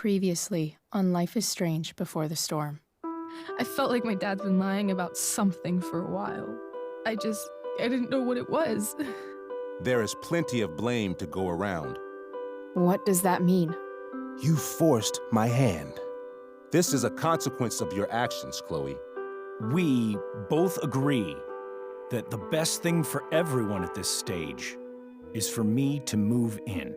Previously on Life is Strange Before the Storm. I felt like my dad's been lying about something for a while. I didn't know what it was. There is plenty of blame to go around. What does that mean? You forced my hand. This is a consequence of your actions, Chloe. We both agree that the best thing for everyone at this stage is for me to move in.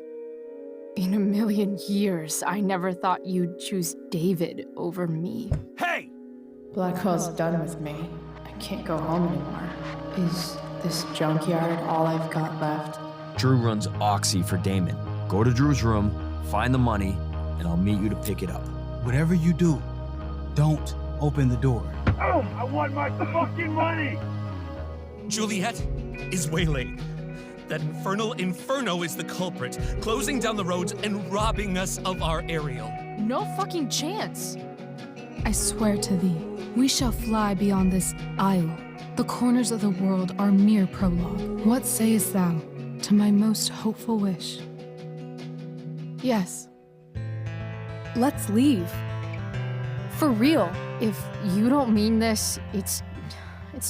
In a million years, I never thought you'd choose David over me. Hey! Blackwell's done with me. I can't go home anymore. Is this junkyard all I've got left? Drew runs Oxy for Damon. Go to Drew's room, find the money, and I'll meet you to pick it up. Whatever you do, don't open the door. Oh, I want my fucking money! Juliet is waylaid. That infernal Inferno is the culprit, closing down the roads and robbing us of our Ariel. No fucking chance. I swear to thee, we shall fly beyond this isle. The corners of the world are mere prologue. What sayest thou to my most hopeful wish? Yes. Let's leave. For real. If you don't mean this, it's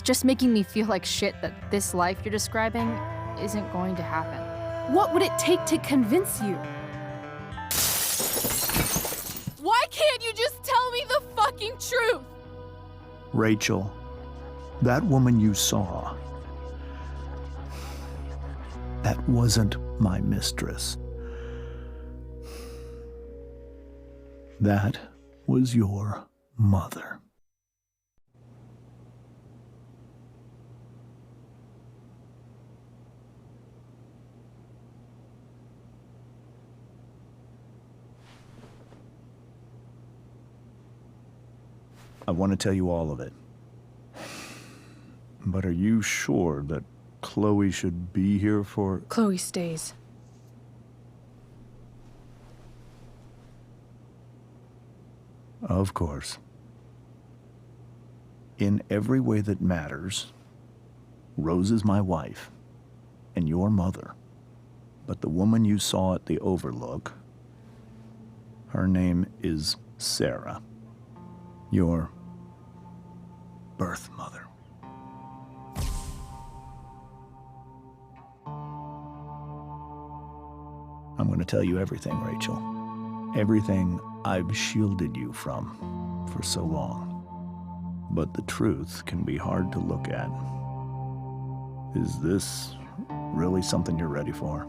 just making me feel like shit that this life you're describing isn't going to happen. What would it take to convince you? Why can't you just tell me the fucking truth? Rachel, that woman you saw, that wasn't my mistress. That was your mother. I want to tell you all of it. But are you sure that Chloe should be here for... Chloe stays. Of course. In every way that matters, Rose is my wife and your mother. But the woman you saw at the Overlook, her name is Sarah, your birth mother. I'm going to tell you everything, Rachel. Everything I've shielded you from for so long. But the truth can be hard to look at. Is this really something you're ready for?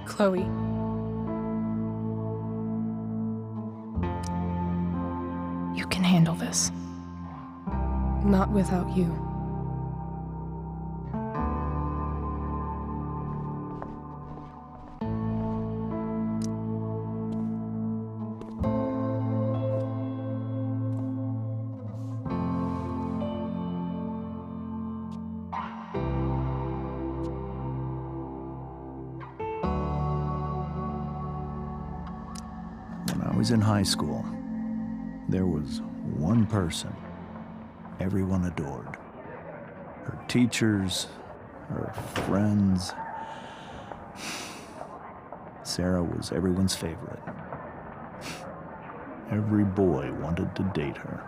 Chloe. You can handle this. Not without you. When I was in high school, there was one person everyone adored. Her teachers, her friends. Sarah was everyone's favorite. Every boy wanted to date her.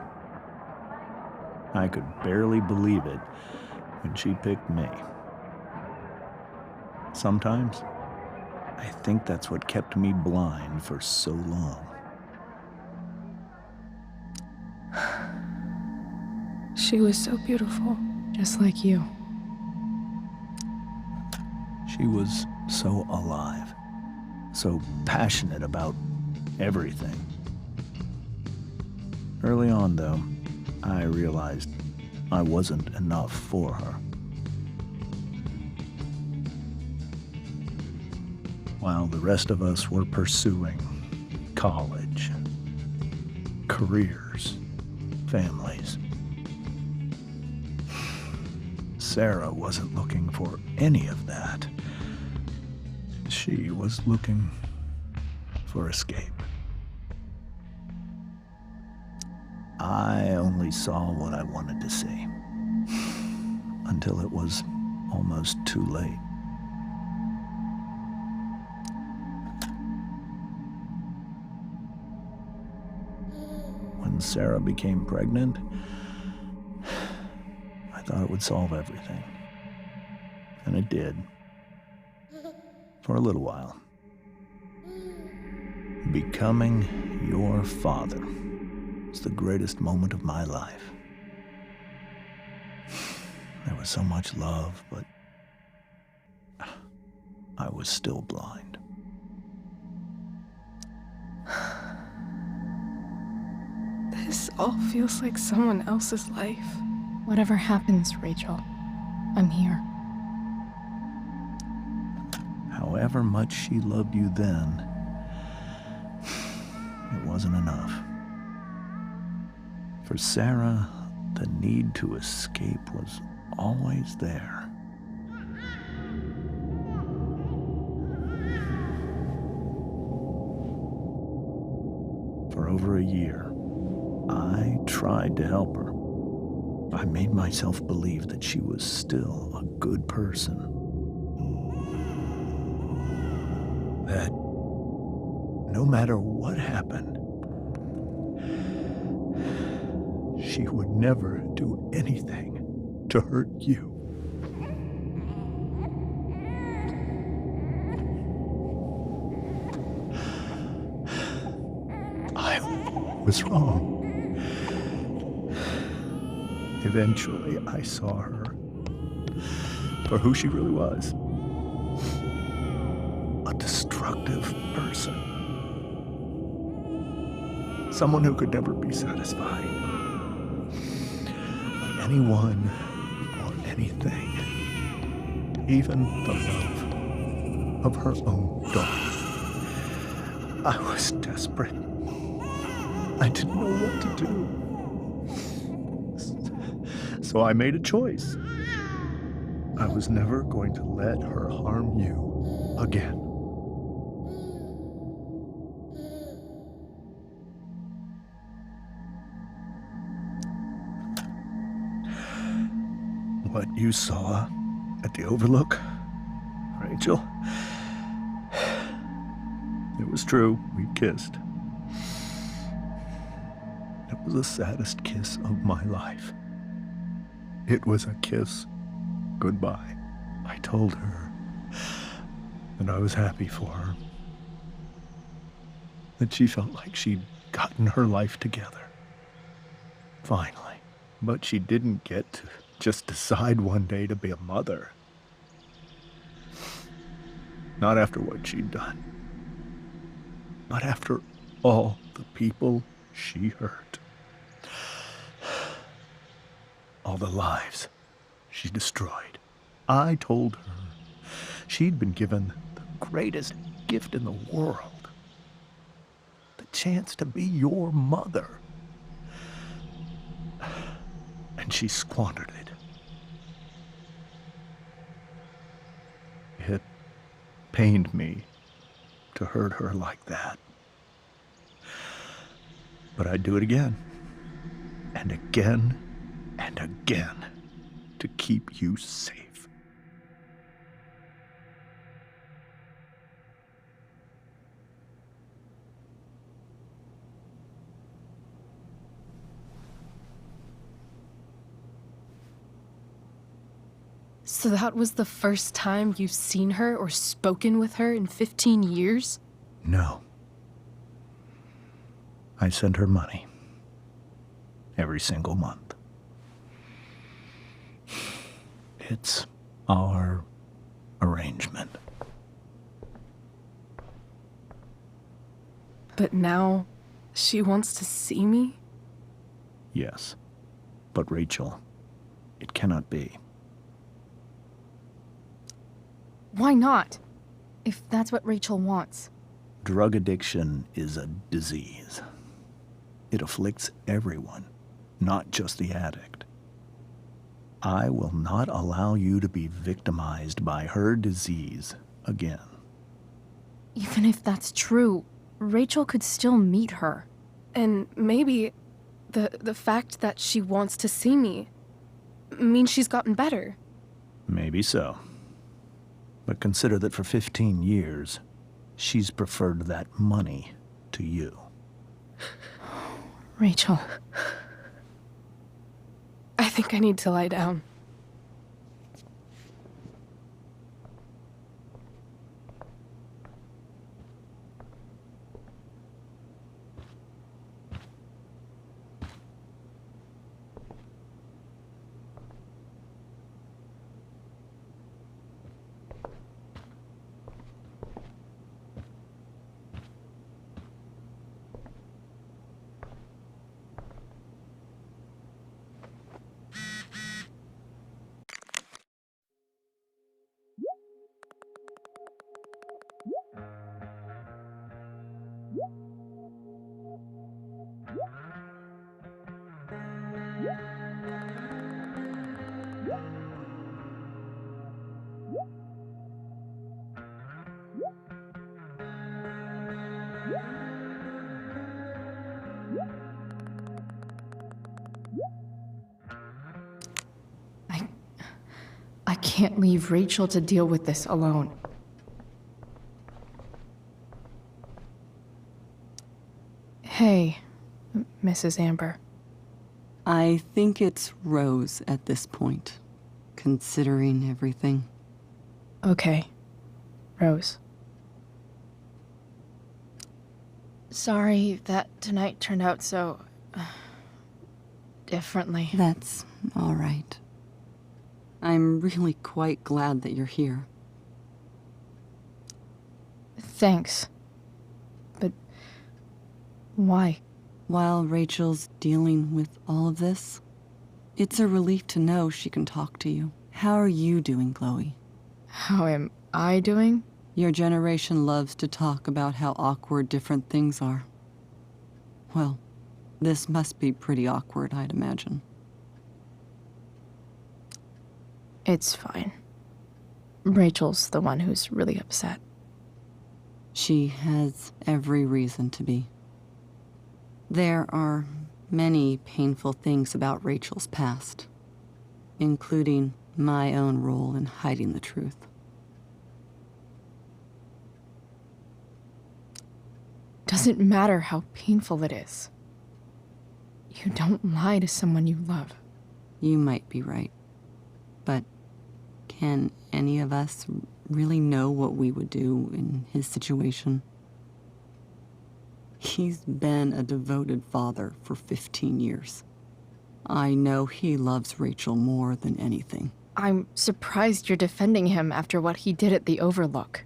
I could barely believe it when she picked me. Sometimes, I think that's what kept me blind for so long. She was so beautiful, just like you. She was so alive, so passionate about everything. Early on, though, I realized I wasn't enough for her. While the rest of us were pursuing college, careers, families, Sarah wasn't looking for any of that. She was looking for escape. I only saw what I wanted to see. Until it was almost too late. When Sarah became pregnant, I thought it would solve everything. And it did. For a little while. Becoming your father was the greatest moment of my life. There was so much love, but I was still blind. This all feels like someone else's life. Whatever happens, Rachel, I'm here. However much she loved you then, it wasn't enough. For Sarah, the need to escape was always there. For over a year, I tried to help her. I made myself believe that she was still a good person. That no matter what happened, she would never do anything to hurt you. I was wrong. Eventually, I saw her for who she really was. A destructive person. Someone who could never be satisfied by anyone or anything. Even the love of her own daughter. I was desperate. I didn't know what to do. So I made a choice. I was never going to let her harm you again. What you saw at the Overlook, Rachel, it was true. We kissed. It was the saddest kiss of my life. It was a kiss goodbye. I told her that I was happy for her. That she felt like she'd gotten her life together. Finally. But she didn't get to just decide one day to be a mother. Not after what she'd done. Not after all the people she hurt. All the lives she destroyed. I told her she'd been given the greatest gift in the world. The chance to be your mother. And she squandered it. It pained me to hurt her like that. But I'd do it again. And again. And again, to keep you safe. So that was the first time you've seen her or spoken with her in 15 years? No. I sent her money. Every single month. It's our arrangement. But now, she wants to see me? Yes. But Rachel, it cannot be. Why not? If that's what Rachel wants. Drug addiction is a disease. It afflicts everyone, not just the addict. I will not allow you to be victimized by her disease again. Even if that's true, Rachel could still meet her. And maybe The fact that she wants to see me means she's gotten better. Maybe so. But consider that for 15 years, she's preferred that money to you. Rachel. I think I need to lie down. I can't leave Rachel to deal with this alone. Hey, Mrs. Amber. I think it's Rose at this point, considering everything. Okay, Rose. Sorry that tonight turned out so... differently. That's all right. I'm really quite glad that you're here. Thanks. But... why? While Rachel's dealing with all of this, it's a relief to know she can talk to you. How are you doing, Chloe? How am I doing? Your generation loves to talk about how awkward different things are. Well, this must be pretty awkward, I'd imagine. It's fine. Rachel's the one who's really upset. She has every reason to be. There are many painful things about Rachel's past, including my own role in hiding the truth. Doesn't matter how painful it is. You don't lie to someone you love. You might be right, but can any of us really know what we would do in his situation? He's been a devoted father for 15 years. I know he loves Rachel more than anything. I'm surprised you're defending him after what he did at the Overlook.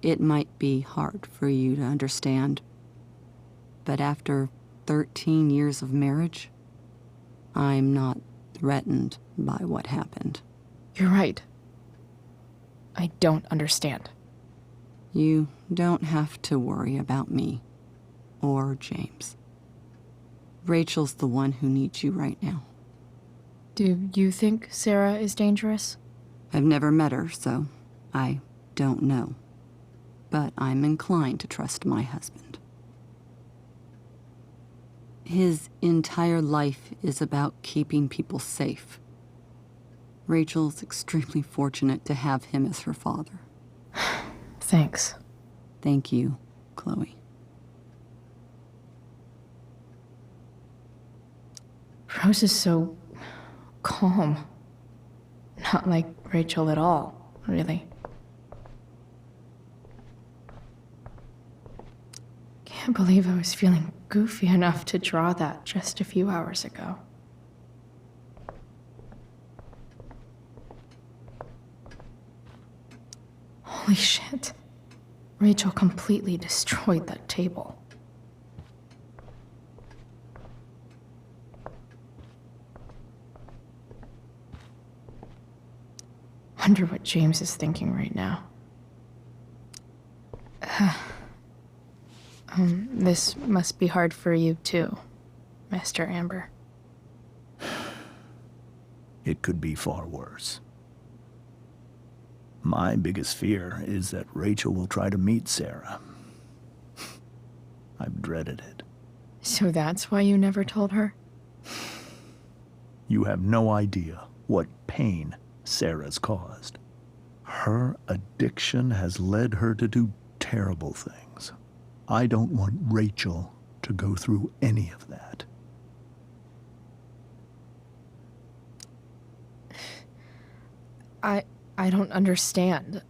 It might be hard for you to understand, but after 13 years of marriage, I'm not threatened by what happened. You're right. I don't understand. You don't have to worry about me or James. Rachel's the one who needs you right now. Do you think Sarah is dangerous? I've never met her, so I don't know. But I'm inclined to trust my husband. His entire life is about keeping people safe. Rachel's extremely fortunate to have him as her father. Thanks. Thank you, Chloe. Rose is so calm. Not like Rachel at all, really. Can't believe I was feeling goofy enough to draw that just a few hours ago. Holy shit. Rachel completely destroyed that table. Wonder what James is thinking right now. This must be hard for you too, Master Amber. It could be far worse. My biggest fear is that Rachel will try to meet Sarah. I've dreaded it. So that's why you never told her? You have no idea what pain Sarah's caused. Her addiction has led her to do terrible things. I don't want Rachel to go through any of that. I don't understand.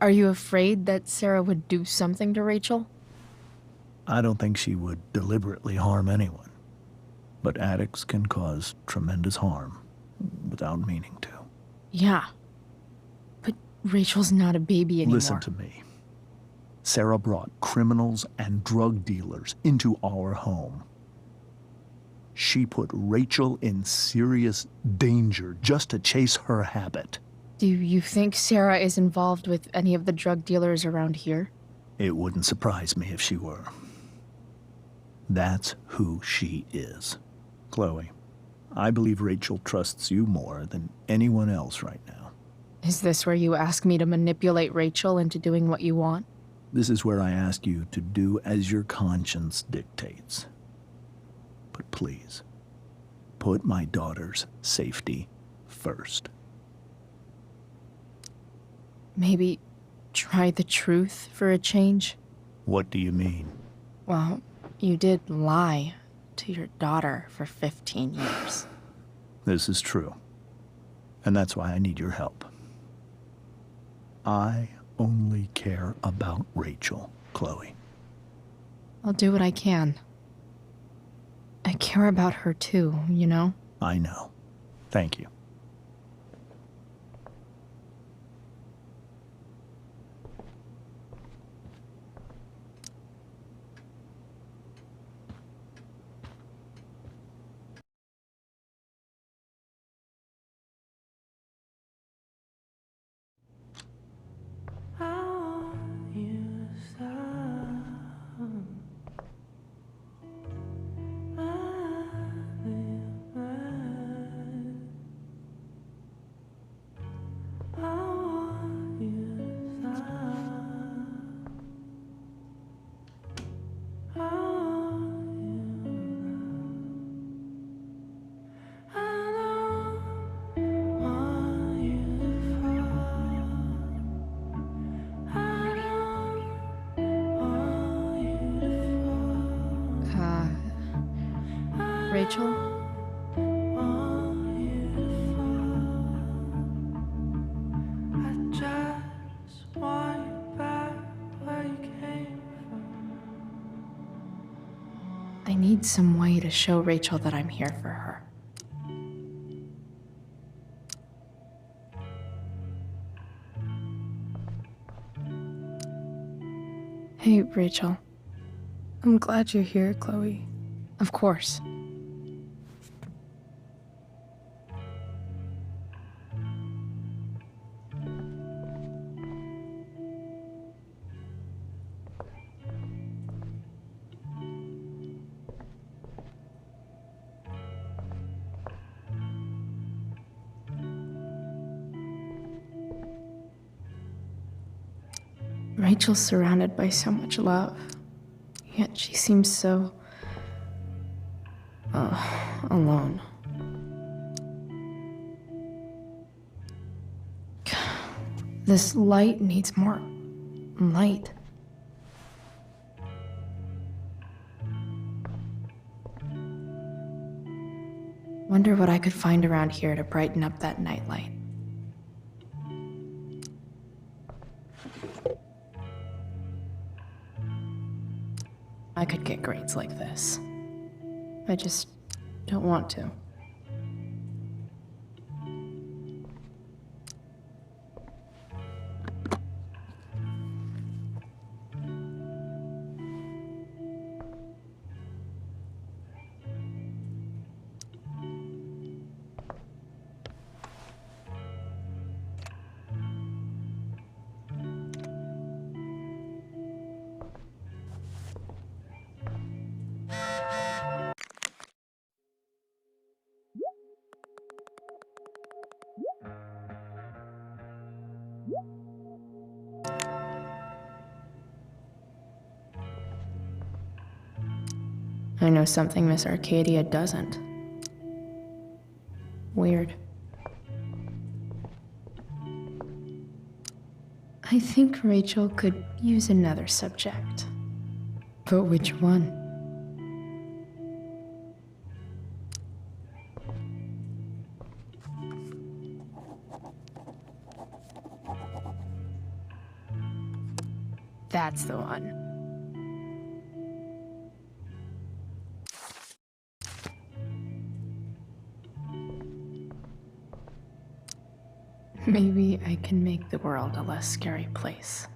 Are you afraid that Sarah would do something to Rachel? I don't think she would deliberately harm anyone. But addicts can cause tremendous harm without meaning to. Yeah. But Rachel's not a baby anymore. Listen to me. Sarah brought criminals and drug dealers into our home. She put Rachel in serious danger just to chase her habit. Do you think Sarah is involved with any of the drug dealers around here? It wouldn't surprise me if she were. That's who she is. Chloe, I believe Rachel trusts you more than anyone else right now. Is this where you ask me to manipulate Rachel into doing what you want? This is where I ask you to do as your conscience dictates. But please, put my daughter's safety first. Maybe try the truth for a change? What do you mean? Well, you did lie to your daughter for 15 years. This is true. And that's why I need your help. I only care about Rachel, Chloe. I'll do what I can. I care about her too, you know? I know. Thank you. Rachel? I need some way to show Rachel that I'm here for her. Hey, Rachel. I'm glad you're here, Chloe. Of course. Rachel's surrounded by so much love, yet she seems so... alone. This light needs more light. Wonder what I could find around here to brighten up that nightlight. I could get grades like this. I just don't want to. I know something Miss Arcadia doesn't. Weird. I think Rachel could use another subject. But which one? That's the one. Maybe I can make the world a less scary place.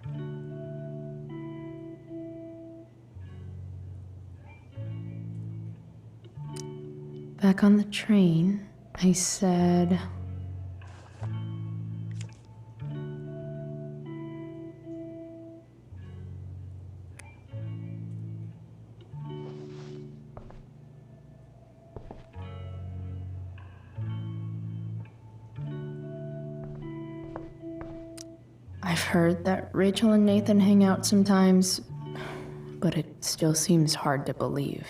Back on the train, I said... I've heard that Rachel and Nathan hang out sometimes, but it still seems hard to believe.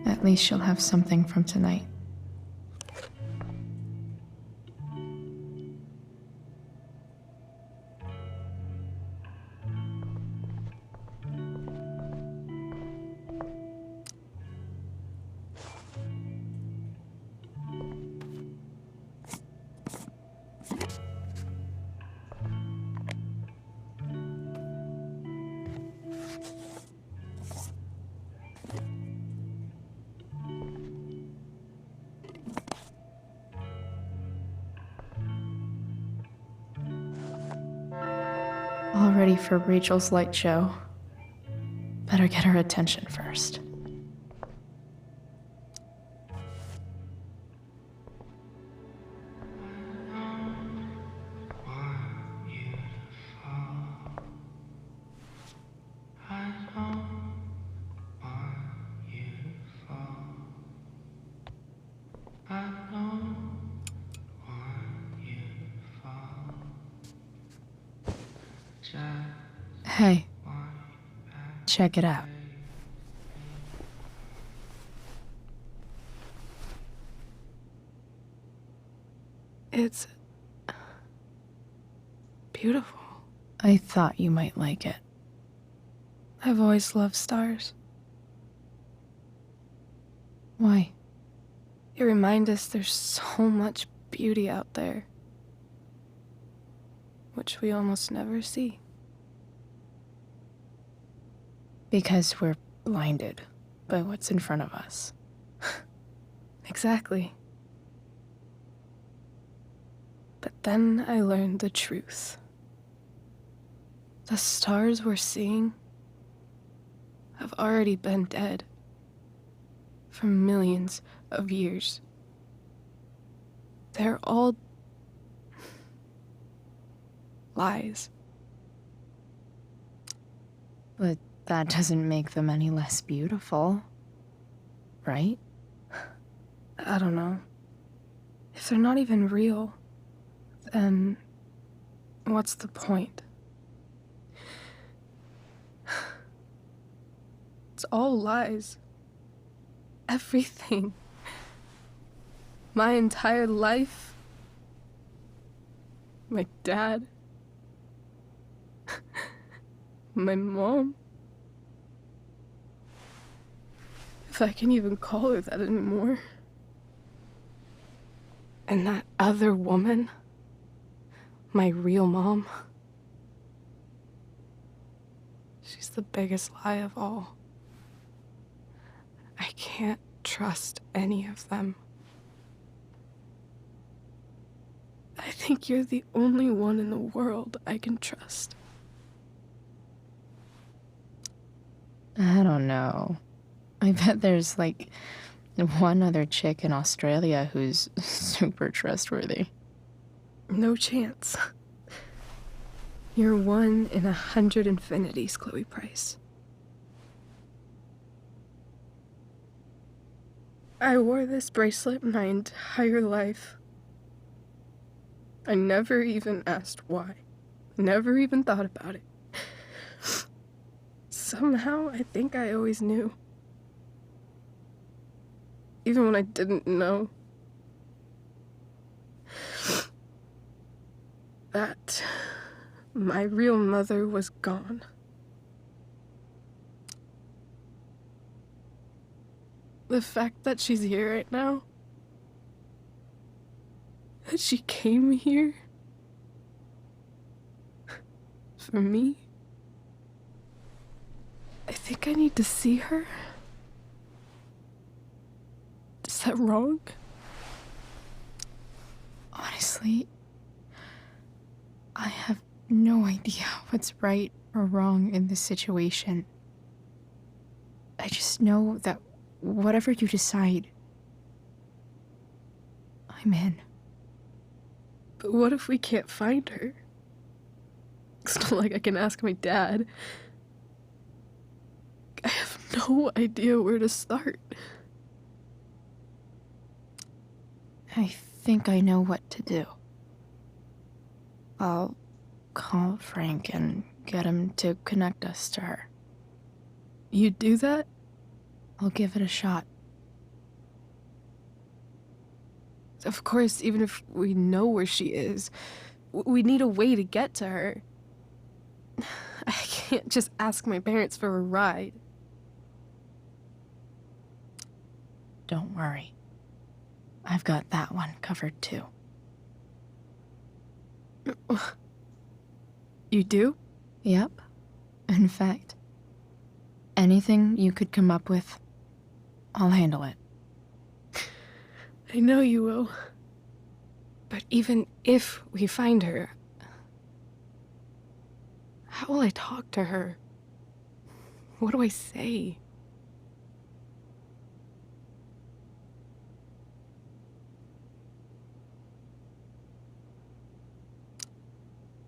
At least she'll have something from tonight. All ready for Rachel's light show. Better get her attention first. Hey, check it out. It's beautiful. I thought you might like it. I've always loved stars. Why? They remind us there's so much beauty out there, which we almost never see. Because we're blinded by what's in front of us. Exactly. But then I learned the truth. The stars we're seeing have already been dead for millions of years. They're all lies. But that doesn't make them any less beautiful, right? I don't know. If they're not even real, then what's the point? It's all lies. Everything. My entire life. My dad. My mom. If I can even call her that anymore. And that other woman, my real mom, she's the biggest lie of all. I can't trust any of them. I think you're the only one in the world I can trust. I don't know. I bet there's like one other chick in Australia who's super trustworthy. No chance. You're 1 in 100 infinities, Chloe Price. I wore this bracelet my entire life. I never even asked why. Never even thought about it. Somehow, I think I always knew. Even when I didn't know. That my real mother was gone. The fact that she's here right now, that she came here for me, I think I need to see her. Is that wrong? Honestly, I have no idea what's right or wrong in this situation. I just know that whatever you decide, I'm in. But what if we can't find her? It's not like I can ask my dad. I have no idea where to start. I think I know what to do. I'll call Frank and get him to connect us to her. You'd do that? I'll give it a shot. Of course, even if we know where she is, we need a way to get to her. I can't just ask my parents for a ride. Don't worry. I've got that one covered too. You do? Yep. In fact, anything you could come up with, I'll handle it. I know you will. But even if we find her, how will I talk to her? What do I say?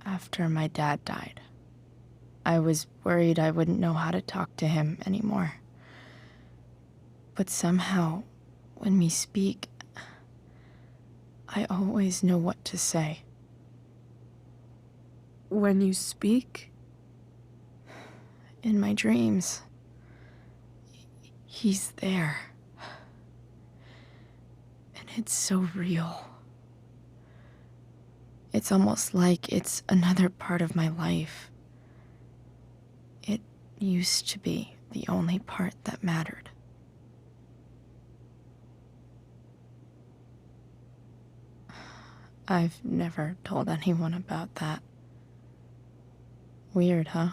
After my dad died, I was worried I wouldn't know how to talk to him anymore. But somehow, when we speak, I always know what to say. When you speak? In my dreams, he's there. And it's so real. It's almost like it's another part of my life. It used to be the only part that mattered. I've never told anyone about that. Weird, huh?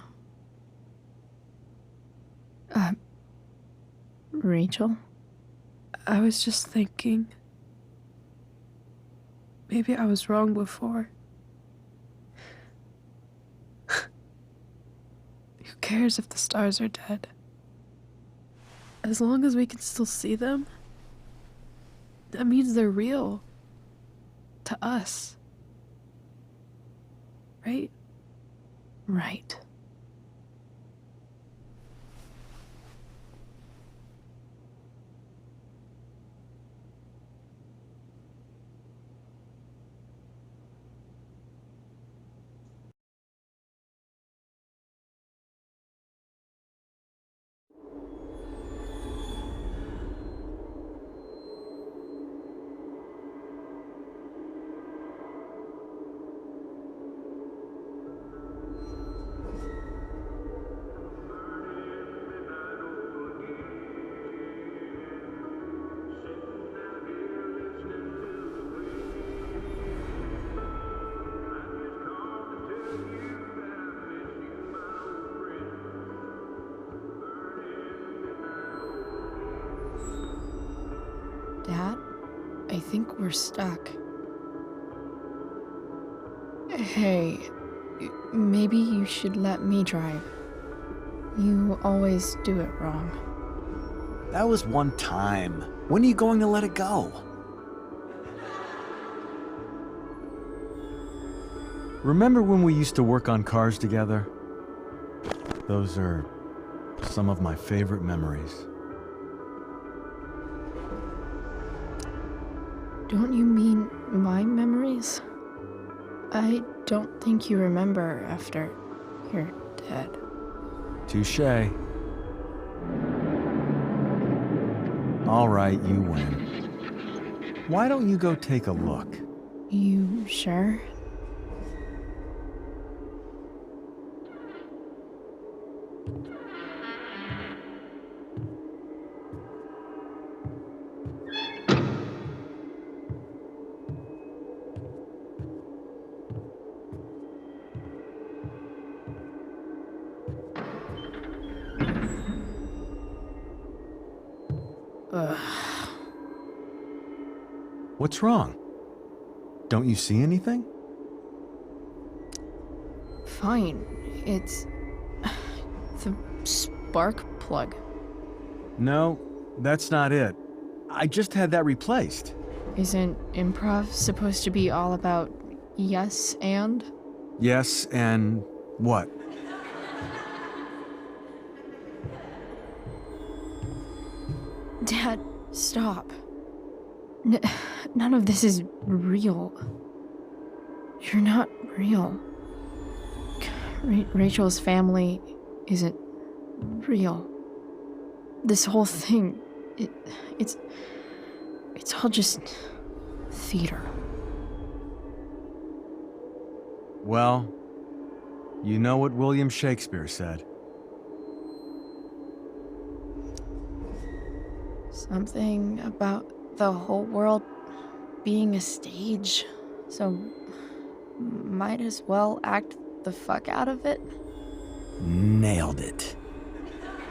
Rachel? I was just thinking. Maybe I was wrong before. Who cares if the stars are dead? As long as we can still see them, that means they're real. To us. Right? Right. Dad, I think we're stuck. Hey, maybe you should let me drive. You always do it wrong. That was one time. When are you going to let it go? Remember when we used to work on cars together? Those are some of my favorite memories. Don't you mean my memories? I don't think you remember after you're dead. Touché. All right, you win. Why don't you go take a look? You sure? Ugh. What's wrong? Don't you see anything? Fine. It's the spark plug. No, that's not it. I just had that replaced. Isn't improv supposed to be all about yes and? Yes, and what? Dad, stop. None of this is real. You're not real. Rachel's family isn't real. This whole thing, it's all just theater. Well, you know what William Shakespeare said. Something about the whole world being a stage, so might as well act the fuck out of it. Nailed it.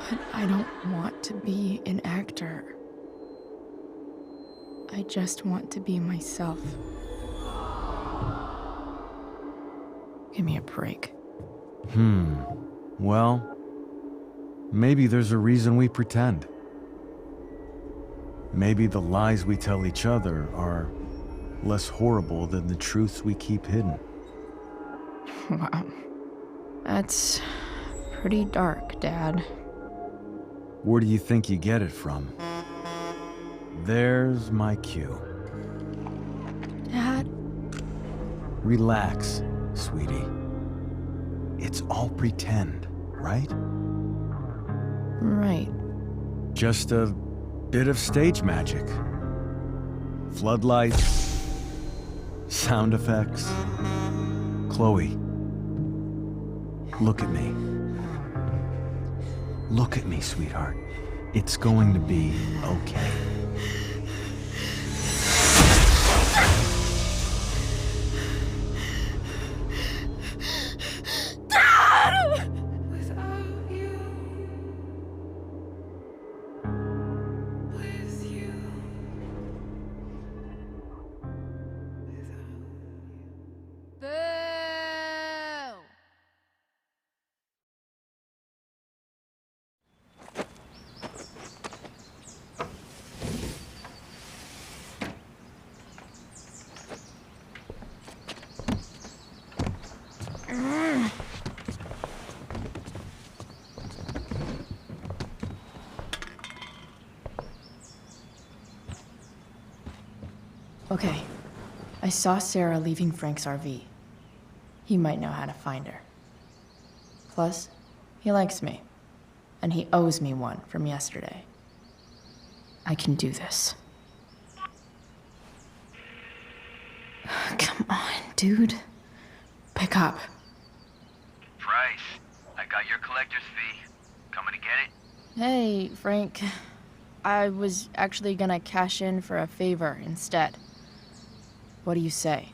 But I don't want to be an actor. I just want to be myself. Give me a break. Well, maybe there's a reason we pretend. Maybe the lies we tell each other are less horrible than the truths we keep hidden. Wow. That's pretty dark, Dad. Where do you think you get it from? There's my cue. Dad? Relax, sweetie. It's all pretend, right? Right. Just a bit of stage magic. Floodlights, sound effects. Chloe, look at me. Look at me, sweetheart. It's going to be okay. Okay. I saw Sarah leaving Frank's RV. He might know how to find her. Plus, he likes me. And he owes me one from yesterday. I can do this. Come on, dude. Pick up. Price, I got your collector's fee. Coming to get it? Hey, Frank. I was actually gonna cash in for a favor instead. What do you say?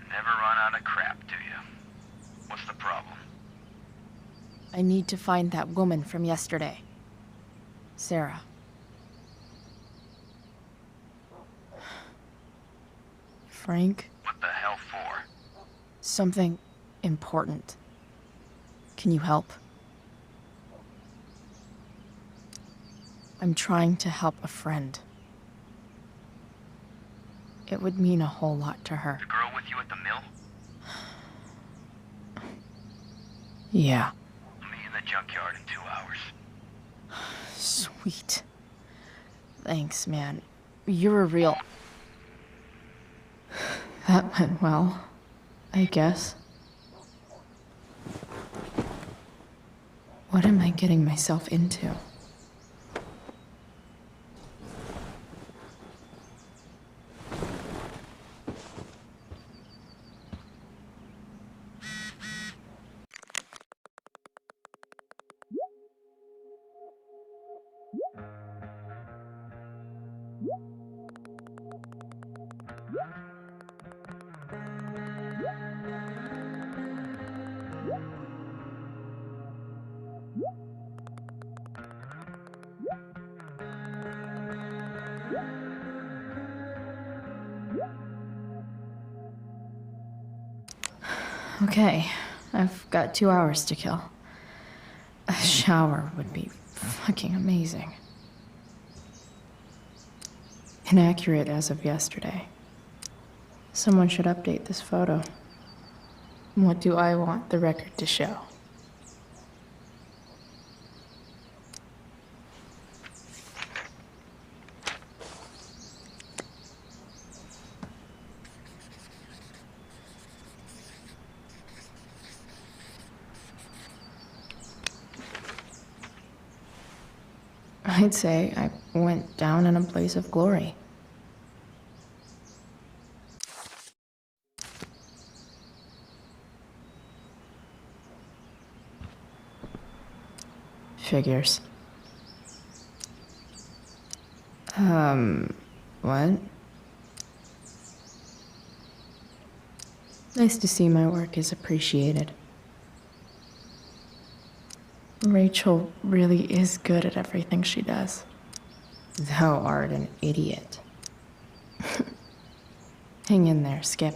Never run out of crap, do you? What's the problem? I need to find that woman from yesterday. Sarah. Frank? What the hell for? Something important. Can you help? I'm trying to help a friend. It would mean a whole lot to her. The girl with you at the mill? Yeah. I'll meet you in the junkyard in 2 hours. Sweet. Thanks, man. You're a real... That went well, I guess. What am I getting myself into? Okay, I've got 2 hours to kill. A shower would be fucking amazing. Inaccurate as of yesterday. Someone should update this photo. What do I want the record to show? I'd say I went down in a blaze of glory. Figures. What? Nice to see my work is appreciated. Rachel really is good at everything she does. Thou art an idiot. Hang in there, Skip.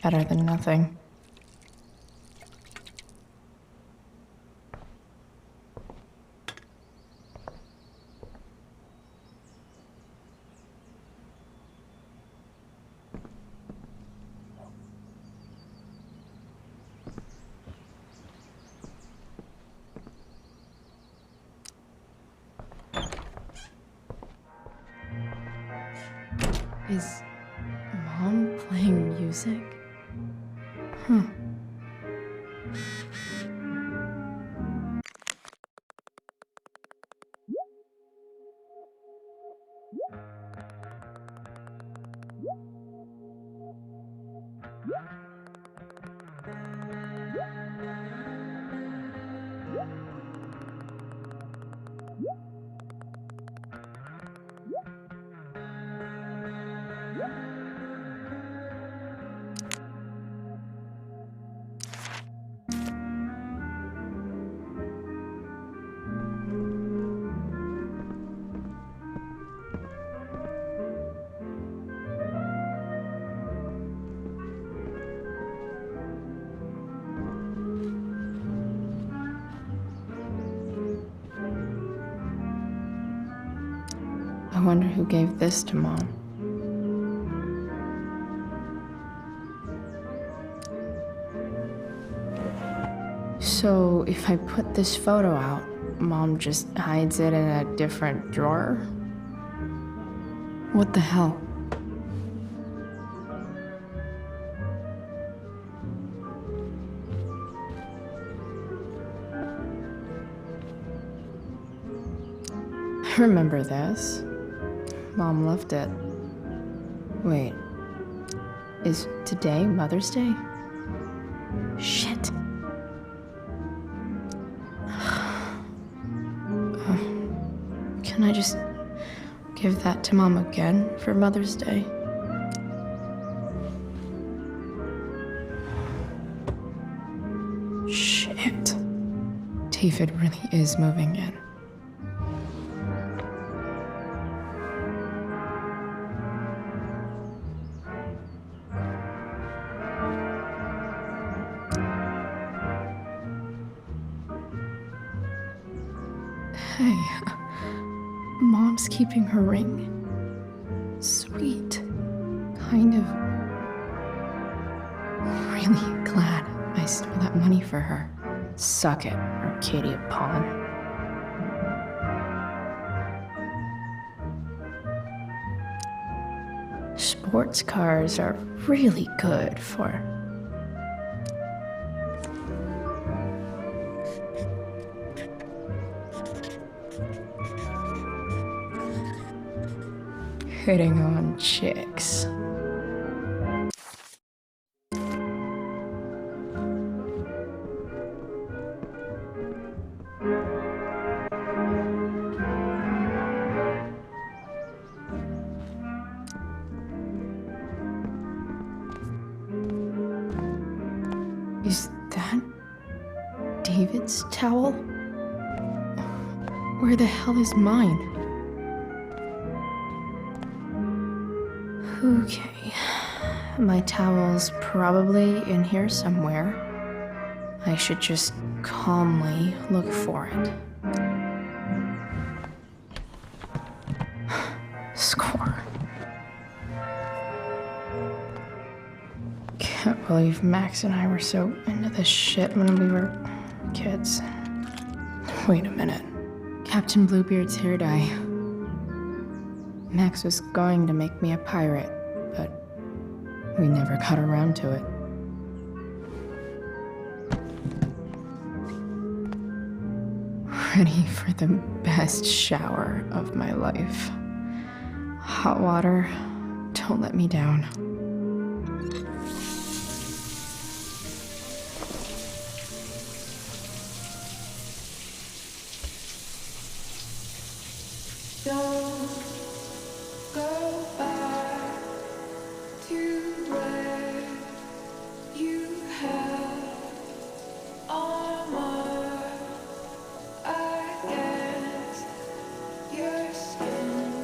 Better than nothing. Is Mom playing music? Huh. I wonder who gave this to Mom. So if I put this photo out, Mom just hides it in a different drawer? What the hell? I remember this. Mom loved it. Wait, is today Mother's Day? Shit. Can I just give that to Mom again for Mother's Day? Shit. David really is moving in. Hey, Mom's keeping her ring. sweet. Kind of really glad I stole that money for her. Suck it, Arcadia Pawn. Sports cars are really good for hitting on chicks. Is that David's towel? Where the hell is mine? Okay, my towel's probably in here somewhere. I should just calmly look for it. Score. Can't believe Max and I were so into this shit when we were kids. Wait a minute. Captain Bluebeard's hair dye. Max was going to make me a pirate, but we never got around to it. Ready for the best shower of my life. Hot water, don't let me down. Don't go back to where you had armor against your skin.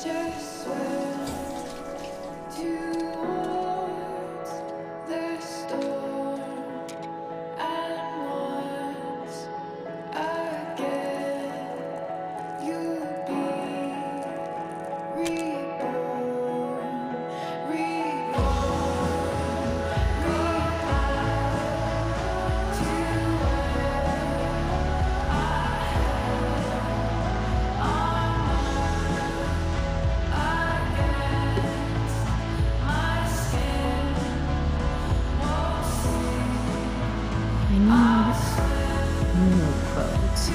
Just swim towards the storm, and once again you'll be reborn, new clothes.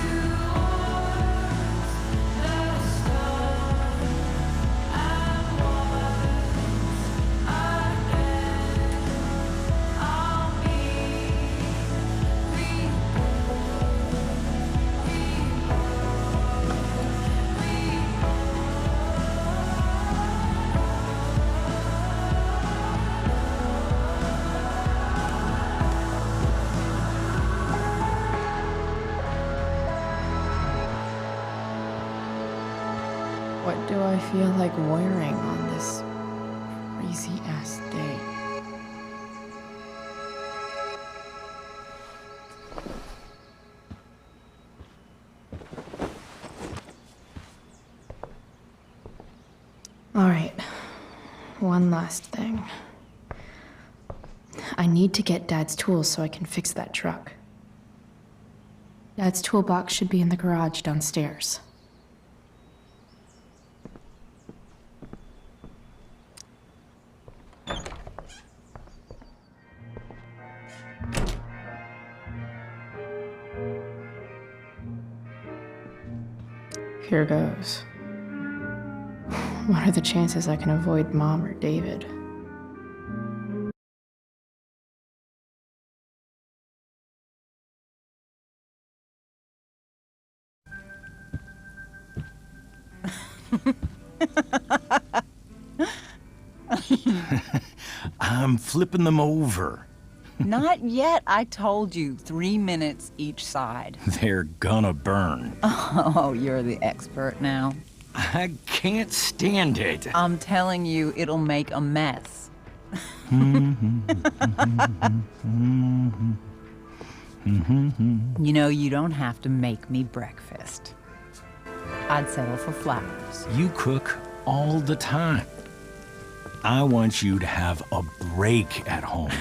What do I feel like wearing on this crazy-ass day? All right, one last thing. I need to get Dad's tools so I can fix that truck. Dad's toolbox should be in the garage downstairs. Here goes. What are the chances I can avoid Mom or David? I'm flipping them over. Not yet. I told you, 3 minutes each side. They're gonna burn. Oh, you're the expert now. I can't stand it. I'm telling you, it'll make a mess. You know, you don't have to make me breakfast. I'd settle for flowers. You cook all the time. I want you to have a break at home.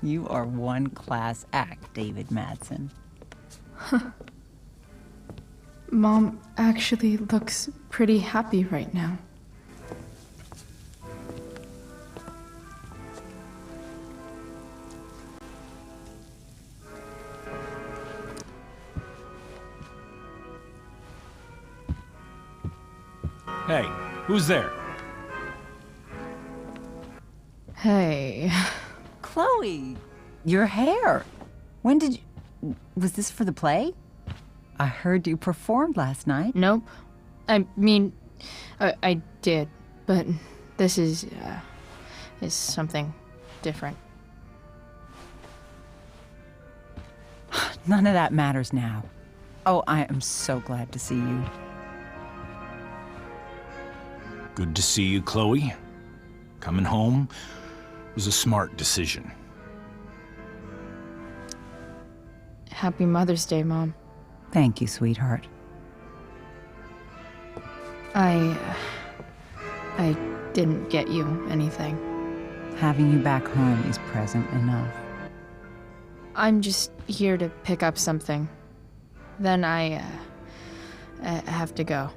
You are one class act, David Madsen. Mom actually looks pretty happy right now. Hey, who's there? Hey. Chloe, your hair. When did you... Was this for the play? I heard you performed last night. Nope. I mean, I did, but this is something different. None of that matters now. Oh, I am so glad to see you. Good to see you, Chloe. Coming home was a smart decision. Happy Mother's Day, Mom. Thank you, sweetheart. I didn't get you anything. Having you back home is present enough. I'm just here to pick up something. Then I have to go.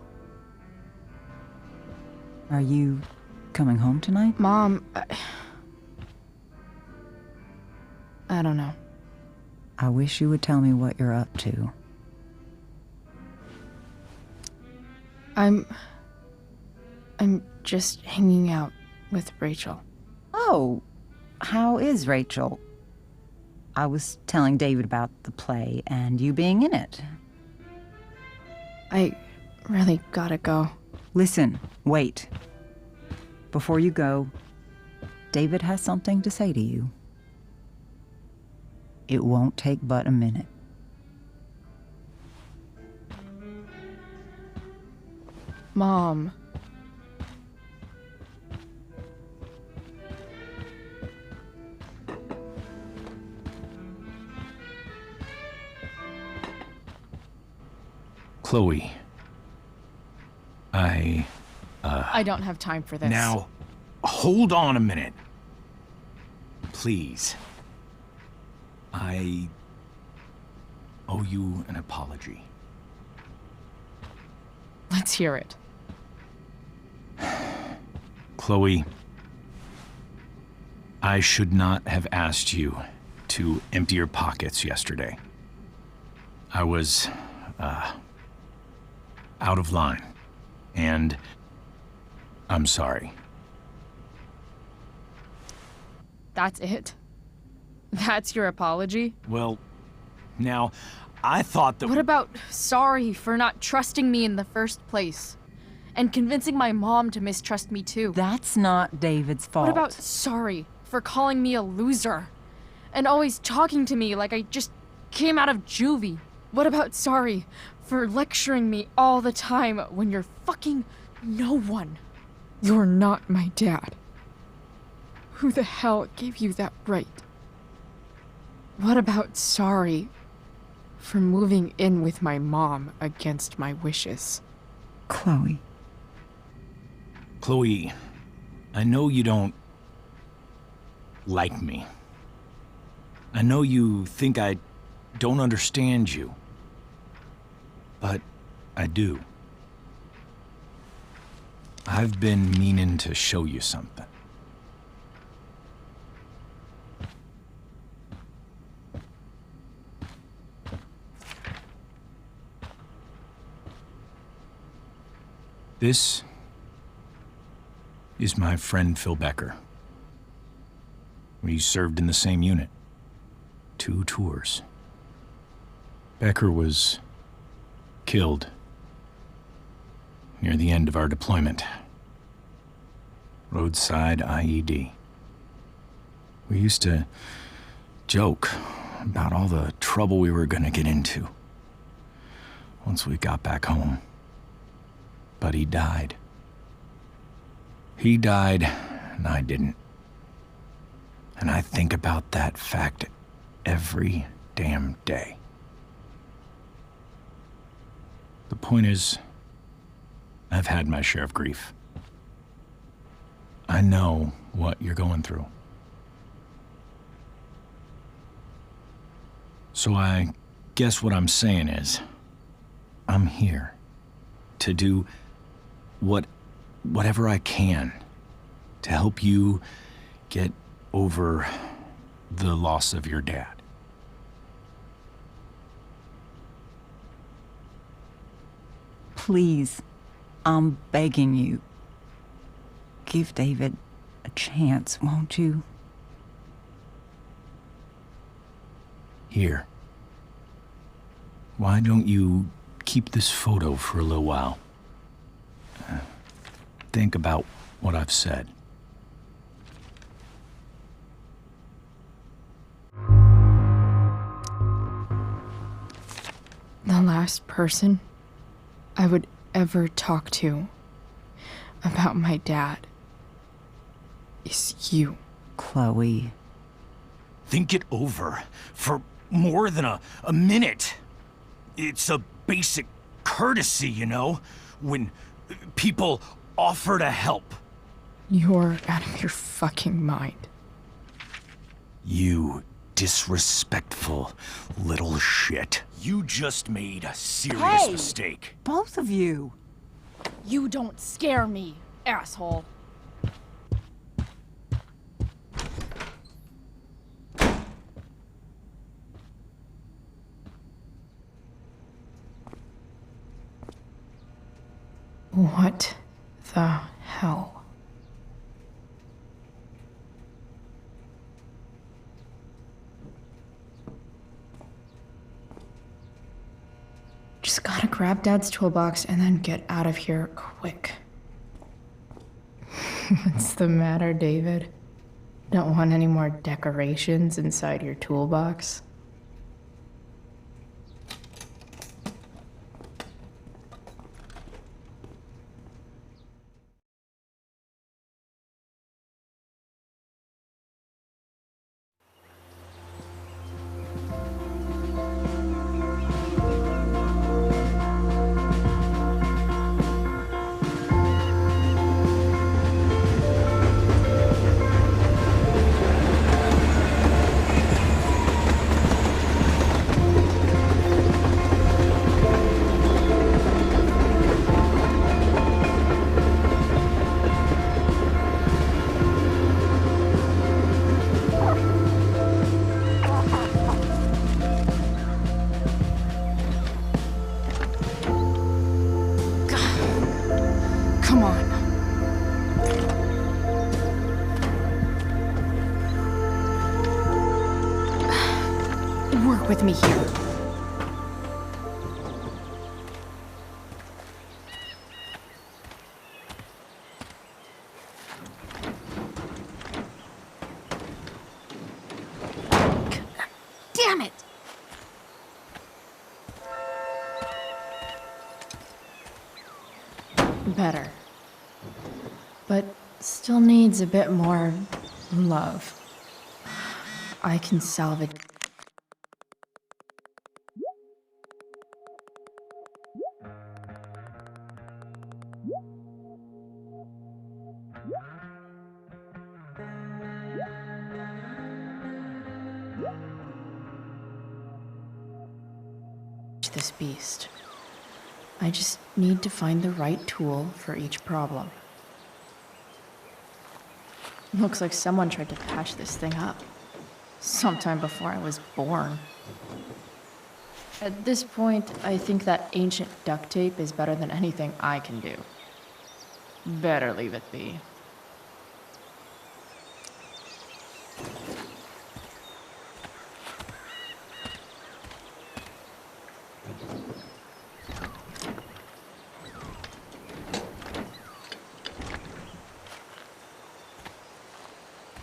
Are you coming home tonight? Mom, I don't know. I wish you would tell me what you're up to. I'm just hanging out with Rachel. Oh, how is Rachel? I was telling David about the play and you being in it. I really gotta go. Listen, wait. Before you go, David has something to say to you. It won't take but a minute. Mom. Chloe. I don't have time for this. Now, hold on a minute. Please. I owe you an apology. Let's hear it. Chloe, I should not have asked you to empty your pockets yesterday. I was, out of line, and I'm sorry. That's it? That's your apology? Well, now, I thought that... What about sorry for not trusting me in the first place? And convincing my mom to mistrust me too? That's not David's fault. What about sorry for calling me a loser? And always talking to me like I just came out of juvie? What about sorry for lecturing me all the time when you're fucking no one? You're not my dad. Who the hell gave you that right? What about sorry for moving in with my mom against my wishes? Chloe. Chloe, I know you don't like me. I know you think I don't understand you. But I do. I've been meaning to show you something. This is my friend Phil Becker. We served in the same unit. 2 tours. Becker was killed near the end of our deployment. Roadside IED. We used to joke about all the trouble we were gonna get into once we got back home. But he died. He died, and I didn't. And I think about that fact every damn day. The point is, I've had my share of grief. I know what you're going through. So I guess what I'm saying is, I'm here to do whatever I can to help you get over the loss of your dad. Please, I'm begging you. Give David a chance, won't you? Here. Why don't you keep this photo for a little while? Think about what I've said. The last person I would ever talk to about my dad is you. Chloe. Think it over for more than a minute. It's a basic courtesy, you know, when people offer to help. You're out of your fucking mind. You disrespectful little shit. You just made a serious mistake. Both of you. You don't scare me, asshole. What the hell? Just gotta grab Dad's toolbox and then get out of here quick. What's the matter, David? Don't want any more decorations inside your toolbox? Come on. Work with me here. Damn it! Better. But still needs a bit more love. I can salvage. This beast. I just need to find the right tool for each problem. Looks like someone tried to patch this thing up. Sometime before I was born. At this point, I think that ancient duct tape is better than anything I can do. Better leave it be.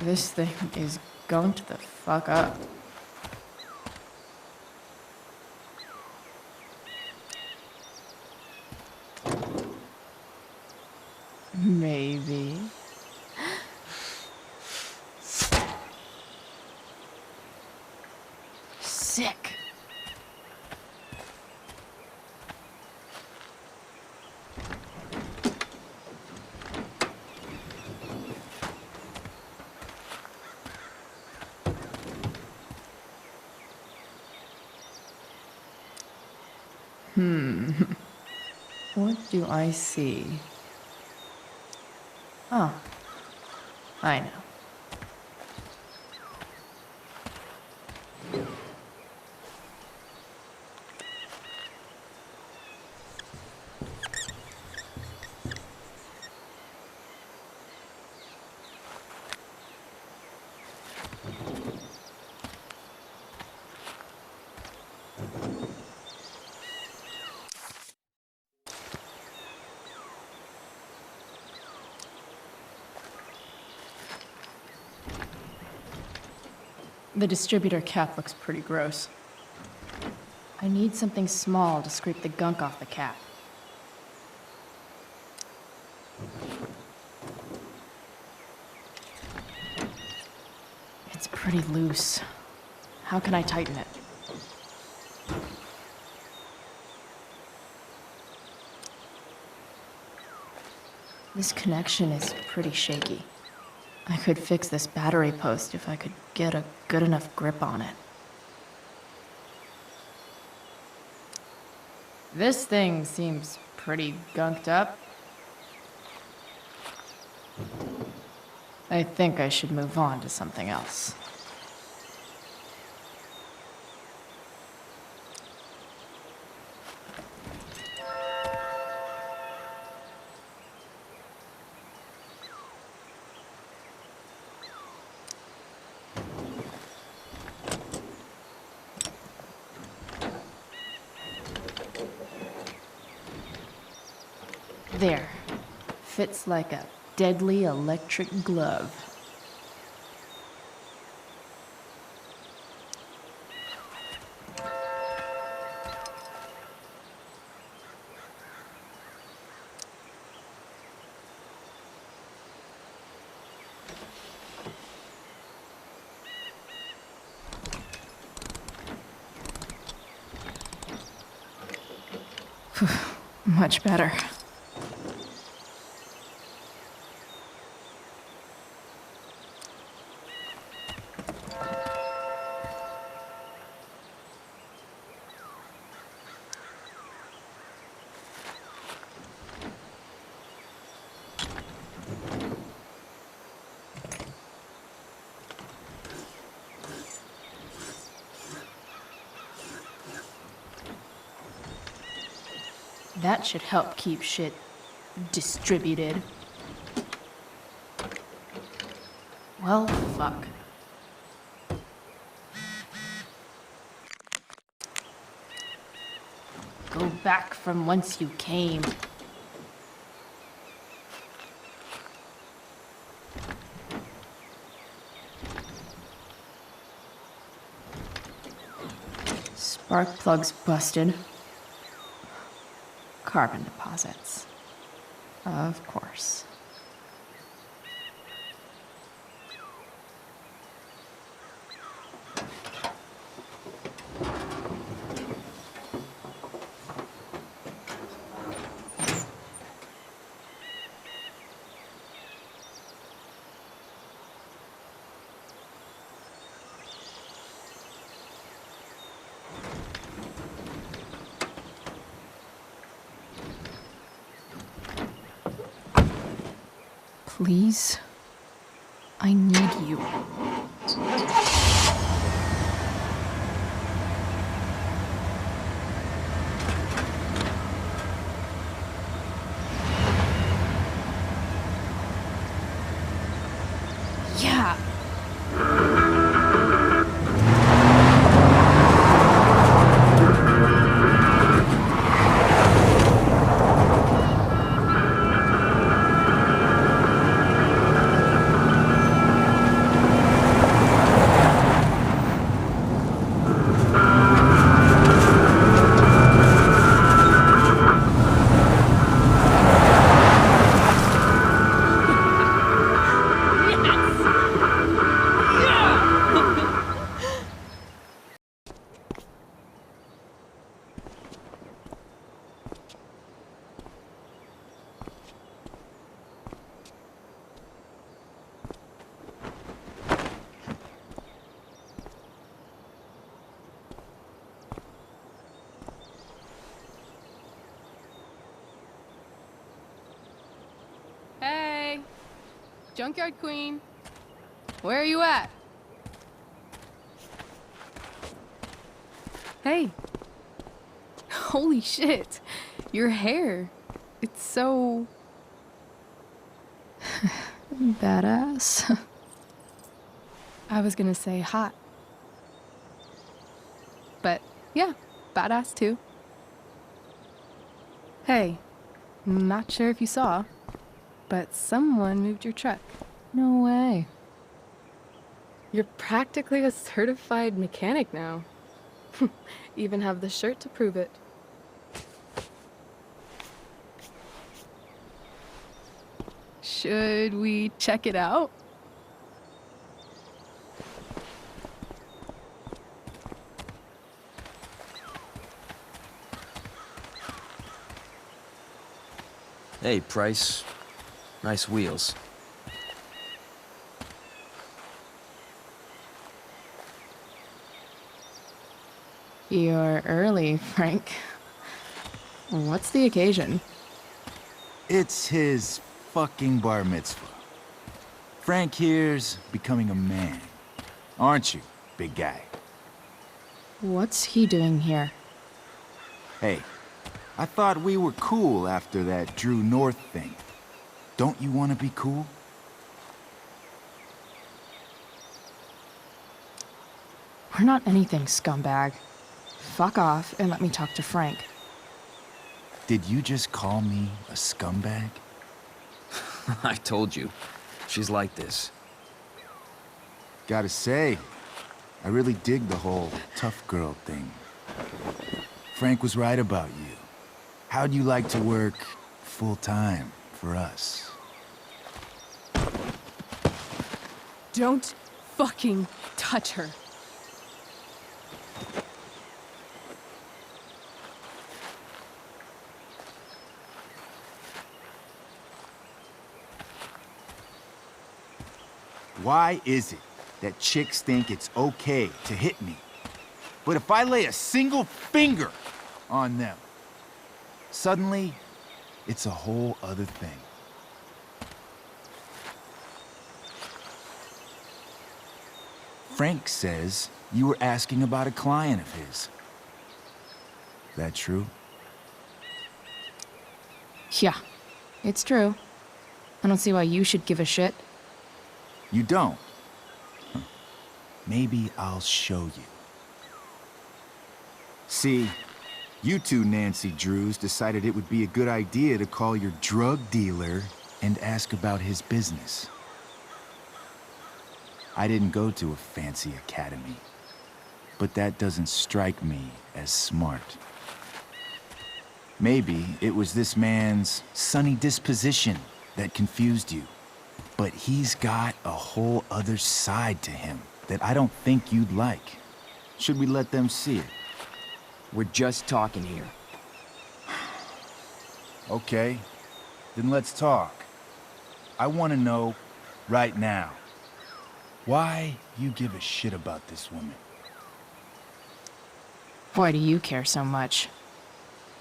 This thing is going to the fuck up. Maybe. Sick. What do I see? Oh, I know. The distributor cap looks pretty gross. I need something small to scrape the gunk off the cap. It's pretty loose. How can I tighten it? This connection is pretty shaky. I could fix this battery post if I could get a good enough grip on it. This thing seems pretty gunked up. I think I should move on to something else. There. Fits like a deadly electric glove. Much better. That should help keep shit distributed. Well, fuck. Go back from whence you came. Spark plug's busted. Carbon deposits. Of course. Please, I need you. Yeah. Junkyard Queen. Where are you at? Hey. Holy shit. Your hair. It's so... Badass. I was gonna say hot. But yeah, badass too. Hey, not sure if you saw, but someone moved your truck. No way. You're practically a certified mechanic now. Even have the shirt to prove it. Should we check it out? Hey, Price. Nice wheels. You're early, Frank. What's the occasion? It's his fucking bar mitzvah. Frank here's becoming a man. Aren't you, big guy? What's he doing here? Hey, I thought we were cool after that Drew North thing. Don't you want to be cool? We're not anything, scumbag. Fuck off and let me talk to Frank. Did you just call me a scumbag? I told you. She's like this. Gotta say, I really dig the whole tough girl thing. Frank was right about you. How'd you like to work full-time for us? Don't fucking touch her. Why is it that chicks think it's okay to hit me? But if I lay a single finger on them, suddenly, it's a whole other thing. Frank says you were asking about a client of his. That true? Yeah, it's true. I don't see why you should give a shit. You don't? Huh. Maybe I'll show you. See, you two Nancy Drews decided it would be a good idea to call your drug dealer and ask about his business. I didn't go to a fancy academy, but that doesn't strike me as smart. Maybe it was this man's sunny disposition that confused you, but he's got a whole other side to him that I don't think you'd like. Should we let them see it? We're just talking here. Okay, then let's talk. I want to know right now why you give a shit about this woman. Why do you care so much?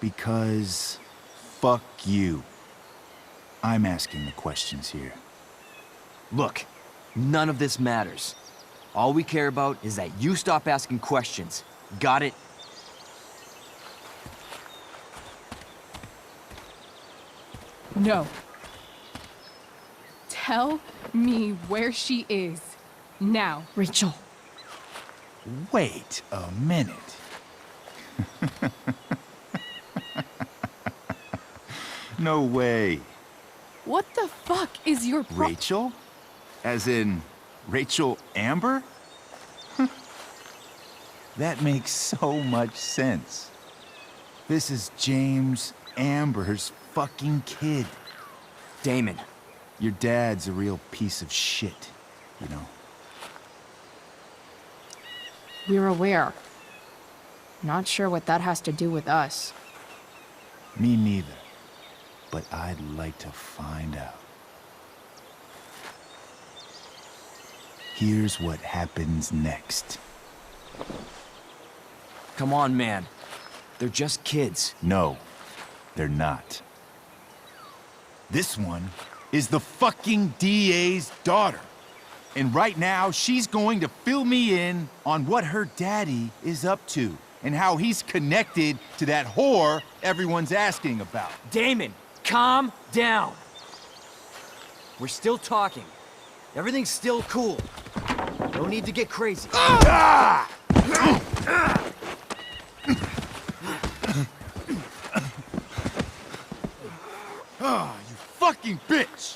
Because fuck you. I'm asking the questions here. Look, none of this matters. All we care about is that you stop asking questions. Got it? No. Tell me where she is. Now. Rachel. Wait a minute. No way. What the fuck is your Rachel? As in, Rachel Amber? That makes so much sense. This is James Amber's fucking kid. Damon. Your dad's a real piece of shit, you know. We're aware. Not sure what that has to do with us. Me neither. But I'd like to find out. Here's what happens next. Come on, man. They're just kids. No, they're not. This one is the fucking DA's daughter. And right now, she's going to fill me in on what her daddy is up to and how he's connected to that whore everyone's asking about. Damon, calm down. We're still talking. Everything's still cool. No need to get crazy. Ah! Ah, you fucking bitch!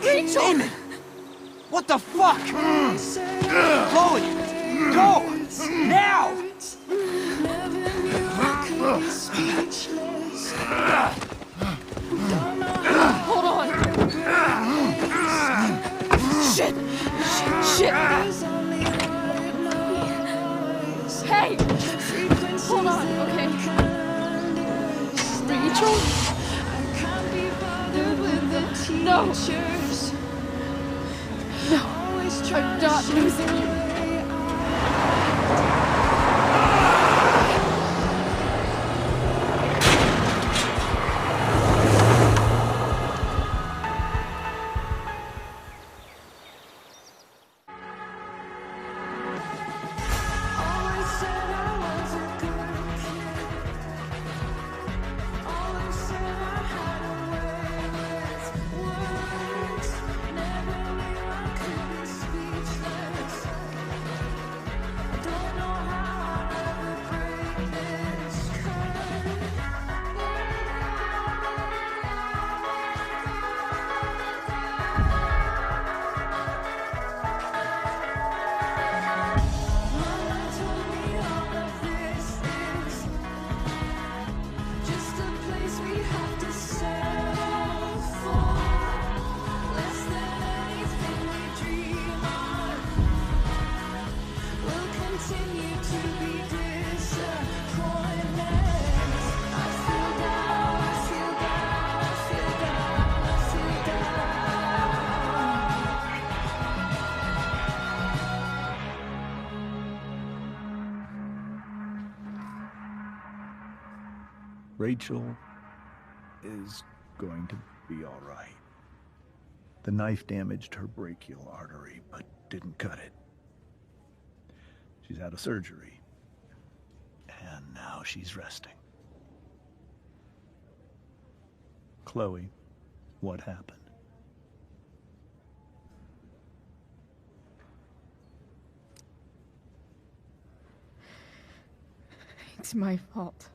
Rachel! Damon! What the fuck? Chloe! Go! Now! Hold on. Shit! Shit! Hey! Hold on, okay? Rachel? No! No! I'm not losing you. Rachel is going to be all right. The knife damaged her brachial artery, but didn't cut it. She's had a surgery, and now she's resting. Chloe, what happened? It's my fault.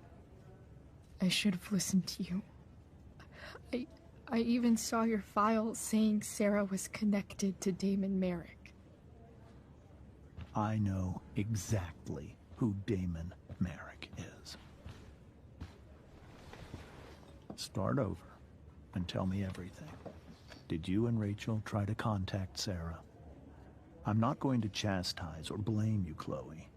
I should have listened to you. I even saw your file saying Sarah was connected to Damon Merrick. I know exactly who Damon Merrick is. Start over and tell me everything. Did you and Rachel try to contact Sarah? I'm not going to chastise or blame you, Chloe,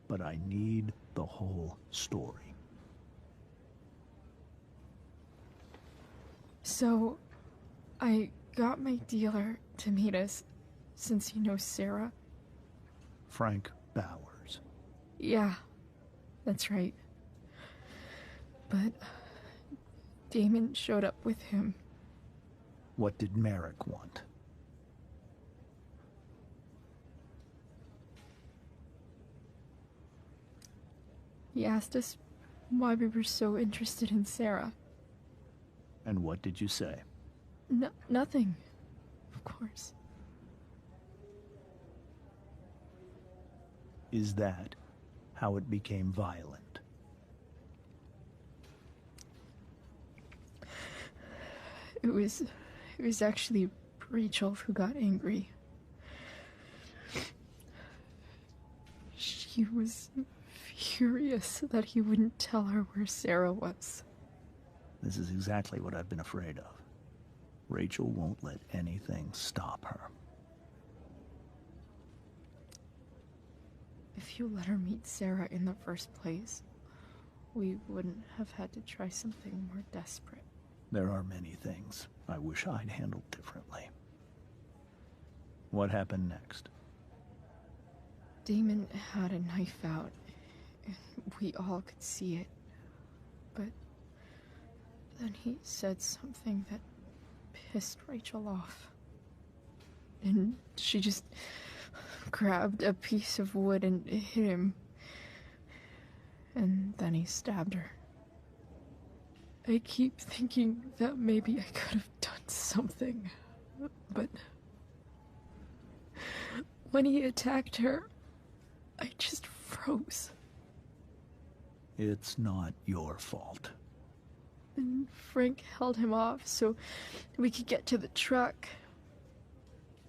but I need the whole story. So, I got my dealer to meet us, since he knows Sarah. Frank Bowers. Yeah, that's right. But Damon showed up with him. What did Merrick want? He asked us why we were so interested in Sarah. And what did you say? Nothing, of course. Is that how it became violent? It was actually Rachel who got angry. She was furious that he wouldn't tell her where Sarah was. This is exactly what I've been afraid of. Rachel won't let anything stop her. If you let her meet Sarah in the first place, we wouldn't have had to try something more desperate. There are many things I wish I'd handled differently. What happened next? Damon had a knife out, and we all could see it. But then he said something that pissed Rachel off. And she just grabbed a piece of wood and hit him. And then he stabbed her. I keep thinking that maybe I could have done something, but when he attacked her, I just froze. It's not your fault. And Frank held him off so we could get to the truck.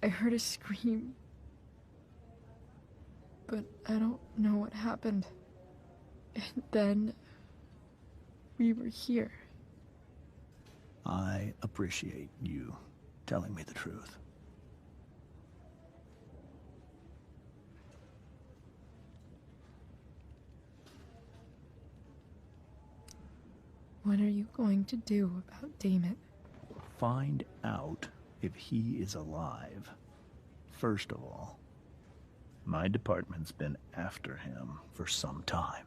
I heard a scream, but I don't know what happened. And then we were here. I appreciate you telling me the truth. What are you going to do about Damon? Find out if he is alive. First of all, my department's been after him for some time.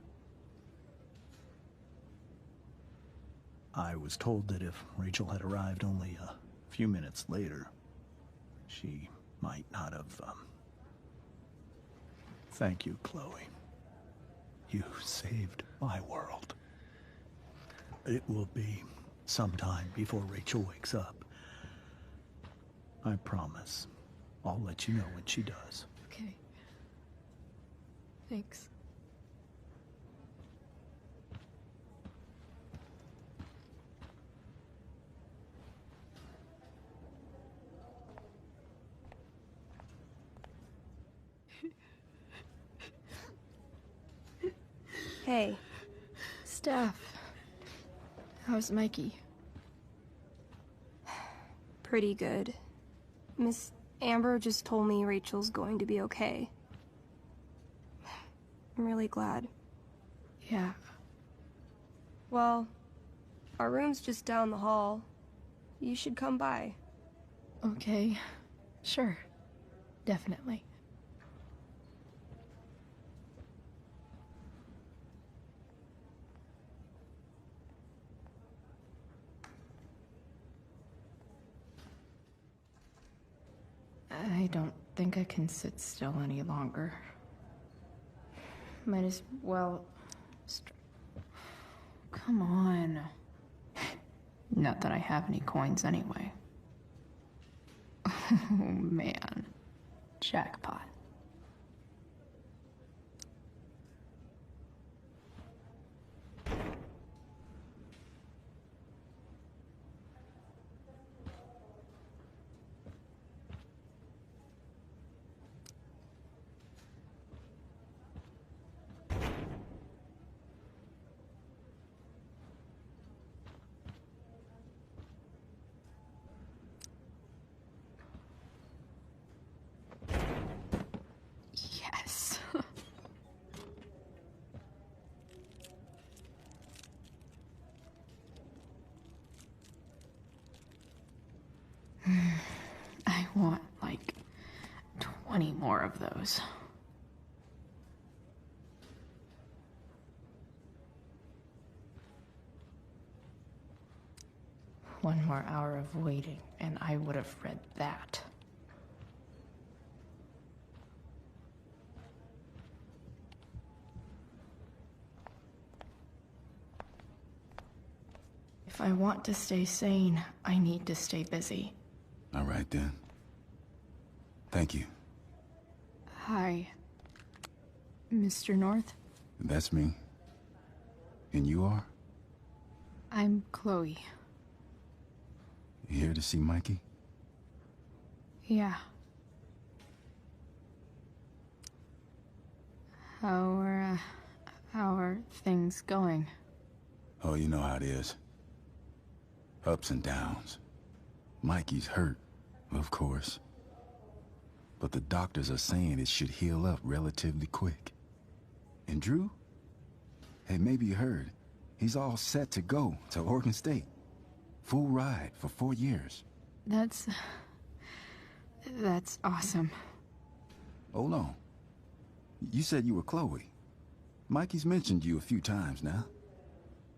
I was told that if Rachel had arrived only a few minutes later, she might not have, Thank you, Chloe. You saved my world. It will be some time before Rachel wakes up. I promise. I'll let you know when she does. Okay. Thanks. Hey. Steph. How's Mikey? Pretty good. Miss Amber just told me Rachel's going to be okay. I'm really glad. Yeah. Well, our room's just down the hall. You should come by. Okay. Sure. Definitely. I don't think I can sit still any longer. Might as well... Come on. Not that I have any coins anyway. Oh, man. Jackpot. Yes. I want, like, 20 more of those. One more hour of waiting, and I would have read that. If I want to stay sane, I need to stay busy. All right, then. Thank you. Hi, Mr. North. That's me. And you are? I'm Chloe. You here to see Mikey? Yeah. How are things going? Oh, you know how it is. Ups and downs. Mikey's hurt, of course. But the doctors are saying it should heal up relatively quick. And Drew? Hey, maybe you heard. He's all set to go to Oregon State. Full ride for 4 years. That's That's awesome. Hold on. You said you were Chloe. Mikey's mentioned you a few times now.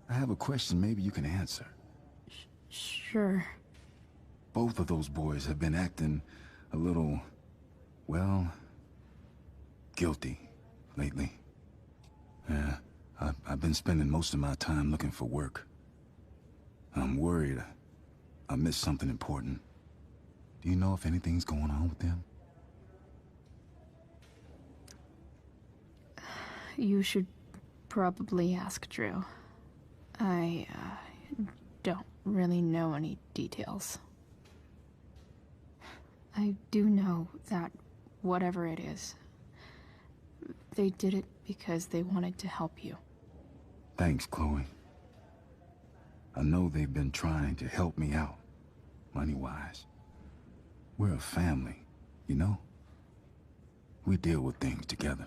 I have a question maybe you can answer. Sure. Both of those boys have been acting a little, well, guilty lately. Yeah, I've been spending most of my time looking for work. I'm worried I missed something important. Do you know if anything's going on with them? You should probably ask Drew. I don't really know any details. I do know that whatever it is, they did it because they wanted to help you. Thanks, Chloe. I know they've been trying to help me out, money-wise. We're a family, you know? We deal with things together.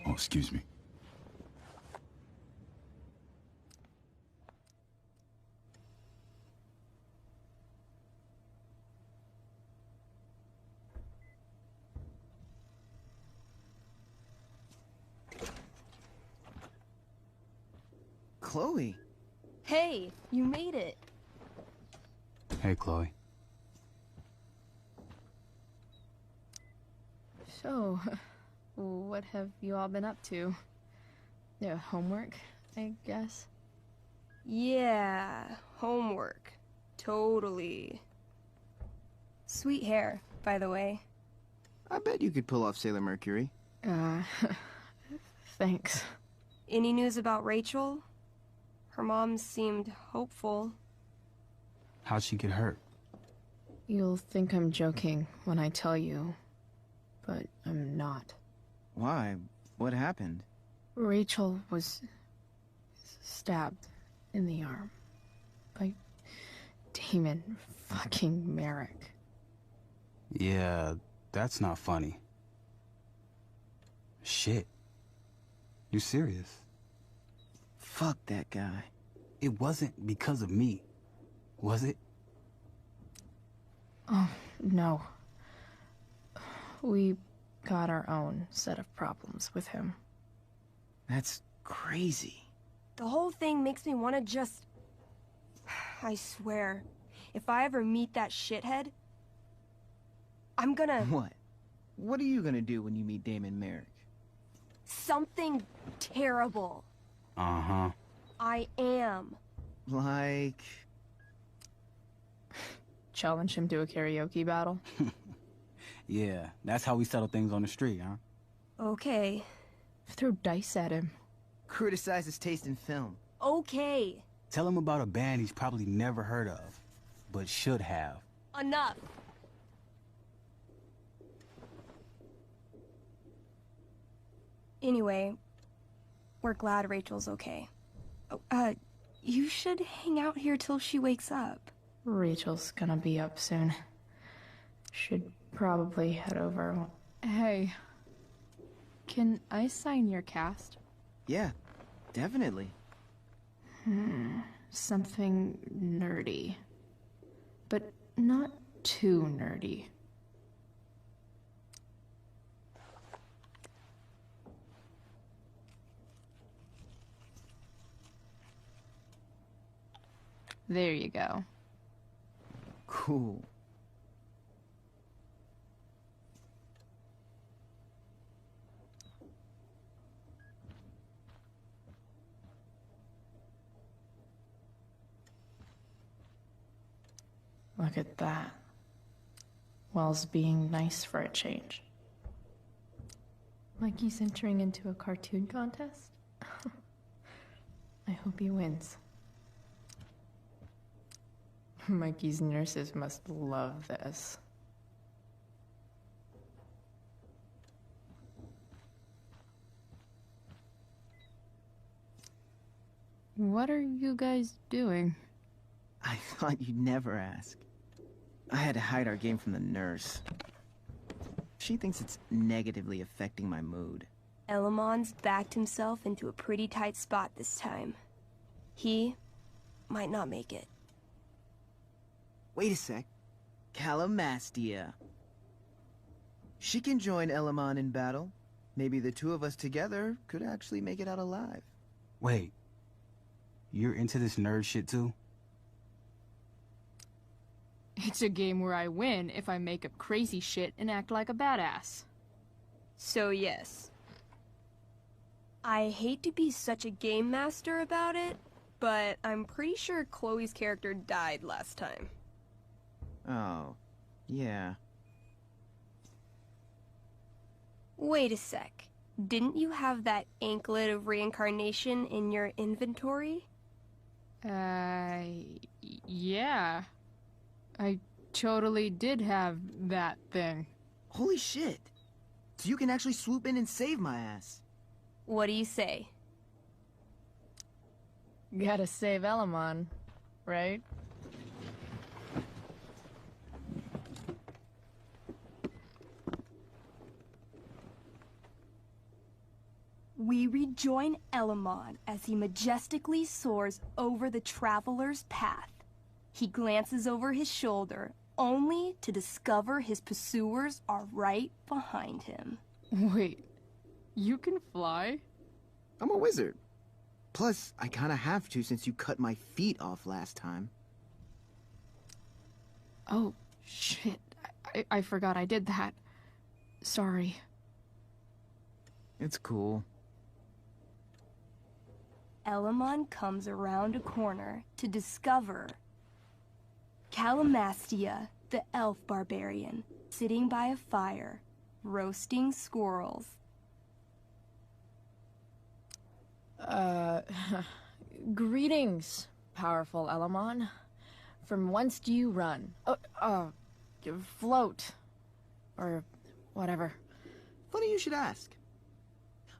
Oh, excuse me. Chloe. Hey, you made it. Hey, Chloe. So, what have you all been up to? Yeah, homework, I guess? Yeah, homework. Totally. Sweet hair, by the way. I bet you could pull off Sailor Mercury. Thanks. Any news about Rachel? Her mom seemed hopeful. How'd she get hurt? You'll think I'm joking when I tell you, but I'm not. Why? What happened? Rachel was stabbed in the arm by Damon fucking Merrick. Yeah, that's not funny. Shit. You serious? Fuck that guy. It wasn't because of me, was it? Oh, no. We got our own set of problems with him. That's crazy. The whole thing makes me want to just... I swear, if I ever meet that shithead, I'm gonna... What? What are you gonna do when you meet Damon Merrick? Something terrible. Uh-huh. I am. Like... Challenge him to a karaoke battle? Yeah, that's how we settle things on the street, huh? Okay. Throw dice at him. Criticize his taste in film. Okay. Tell him about a band he's probably never heard of, but should have. Enough. Anyway, we're glad Rachel's okay. Oh, you should hang out here till she wakes up. Rachel's gonna be up soon. Should probably head over. Hey, can I sign your cast? Yeah, definitely. Something nerdy. But not too nerdy. There you go. Cool. Look at that. Wells being nice for a change. Like he's entering into a cartoon contest? I hope he wins. Mikey's nurses must love this. What are you guys doing? I thought you'd never ask. I had to hide our game from the nurse. She thinks it's negatively affecting my mood. Elamon's backed himself into a pretty tight spot this time. He might not make it. Wait a sec. Calamastia. She can join Elamon in battle. Maybe the two of us together could actually make it out alive. Wait. You're into this nerd shit too? It's a game where I win if I make up crazy shit and act like a badass. So yes. I hate to be such a game master about it, but I'm pretty sure Chloe's character died last time. Oh, yeah. Wait a sec. Didn't you have that anklet of reincarnation in your inventory? Yeah. I totally did have that thing. Holy shit. So you can actually swoop in and save my ass. What do you say? Gotta save Elamon, right? We rejoin Elamon as he majestically soars over the traveler's path. He glances over his shoulder, only to discover his pursuers are right behind him. Wait, you can fly? I'm a wizard. Plus, I kinda have to since you cut my feet off last time. Oh, shit. I forgot I did that. Sorry. It's cool. Elamon comes around a corner to discover Calamastia, the elf barbarian, sitting by a fire, roasting squirrels. Greetings, powerful Elamon. From whence do you run? Float. Or whatever. Funny you should ask.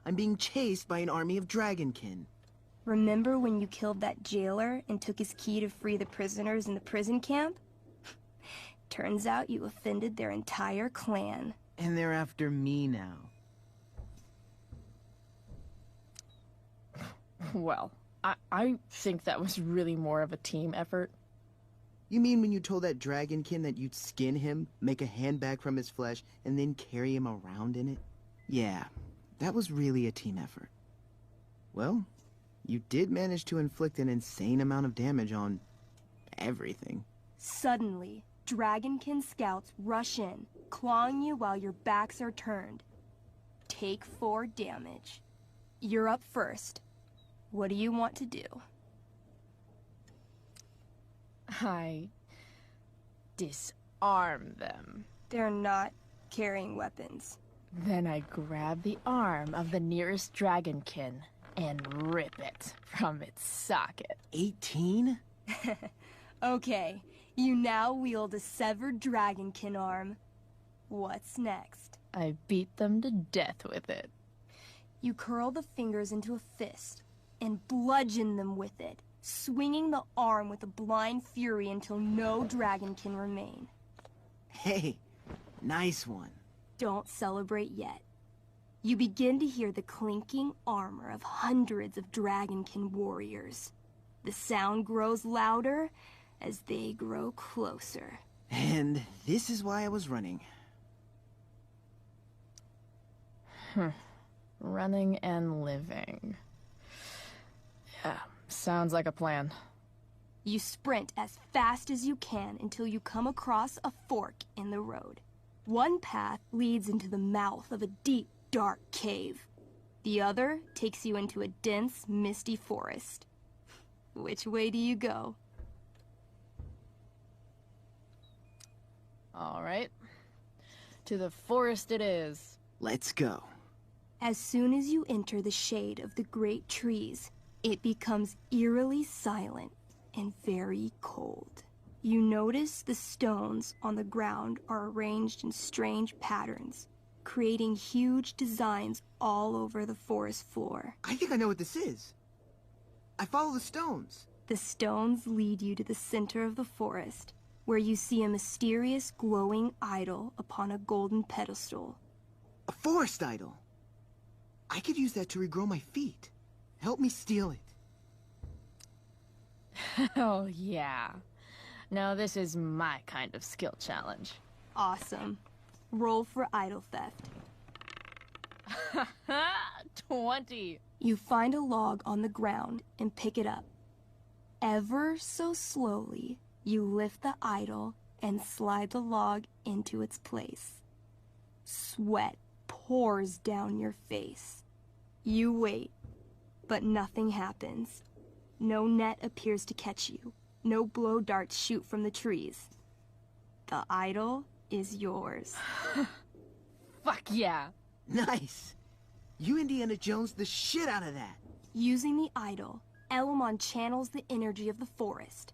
I'm being chased by an army of dragonkin. Remember when you killed that jailer and took his key to free the prisoners in the prison camp? Turns out you offended their entire clan. And they're after me now. Well, I think that was really more of a team effort. You mean when you told that dragonkin that you'd skin him, make a handbag from his flesh, and then carry him around in it? Yeah, that was really a team effort. Well, you did manage to inflict an insane amount of damage on everything. Suddenly, dragonkin scouts rush in, clawing you while your backs are turned. Take 4 damage. You're up first. What do you want to do? I disarm them. They're not carrying weapons. Then I grab the arm of the nearest dragonkin and rip it from its socket. 18? Okay, you now wield a severed dragonkin arm. What's next? I beat them to death with it. You curl the fingers into a fist and bludgeon them with it, swinging the arm with a blind fury until no dragonkin remain. Hey, nice one. Don't celebrate yet. You begin to hear the clinking armor of hundreds of dragonkin warriors. The sound grows louder as they grow closer. And this is why I was running. Running and living. Yeah, sounds like a plan. You sprint as fast as you can until you come across a fork in the road. One path leads into the mouth of a deep, dark cave. The other takes you into a dense, misty forest. Which way do you go? All right. To the forest it is. Let's go. As soon as you enter the shade of the great trees, it becomes eerily silent and very cold. You notice the stones on the ground are arranged in strange patterns, creating huge designs all over the forest floor. I think I know what this is. I follow the stones. The stones lead you to the center of the forest, where you see a mysterious glowing idol upon a golden pedestal. A forest idol. I could use that to regrow my feet. Help me steal it. Hell yeah. Now this is my kind of skill challenge. Awesome. Roll for idol theft. 20. You find a log on the ground and pick it up. Ever so slowly, you lift the idol and slide the log into its place. Sweat pours down your face. You wait, but nothing happens. No net appears to catch you. No blow darts shoot from the trees. The idol is yours. Fuck yeah. Nice. You Indiana Jones the shit out of that. Using the idol, Elamon channels the energy of the forest.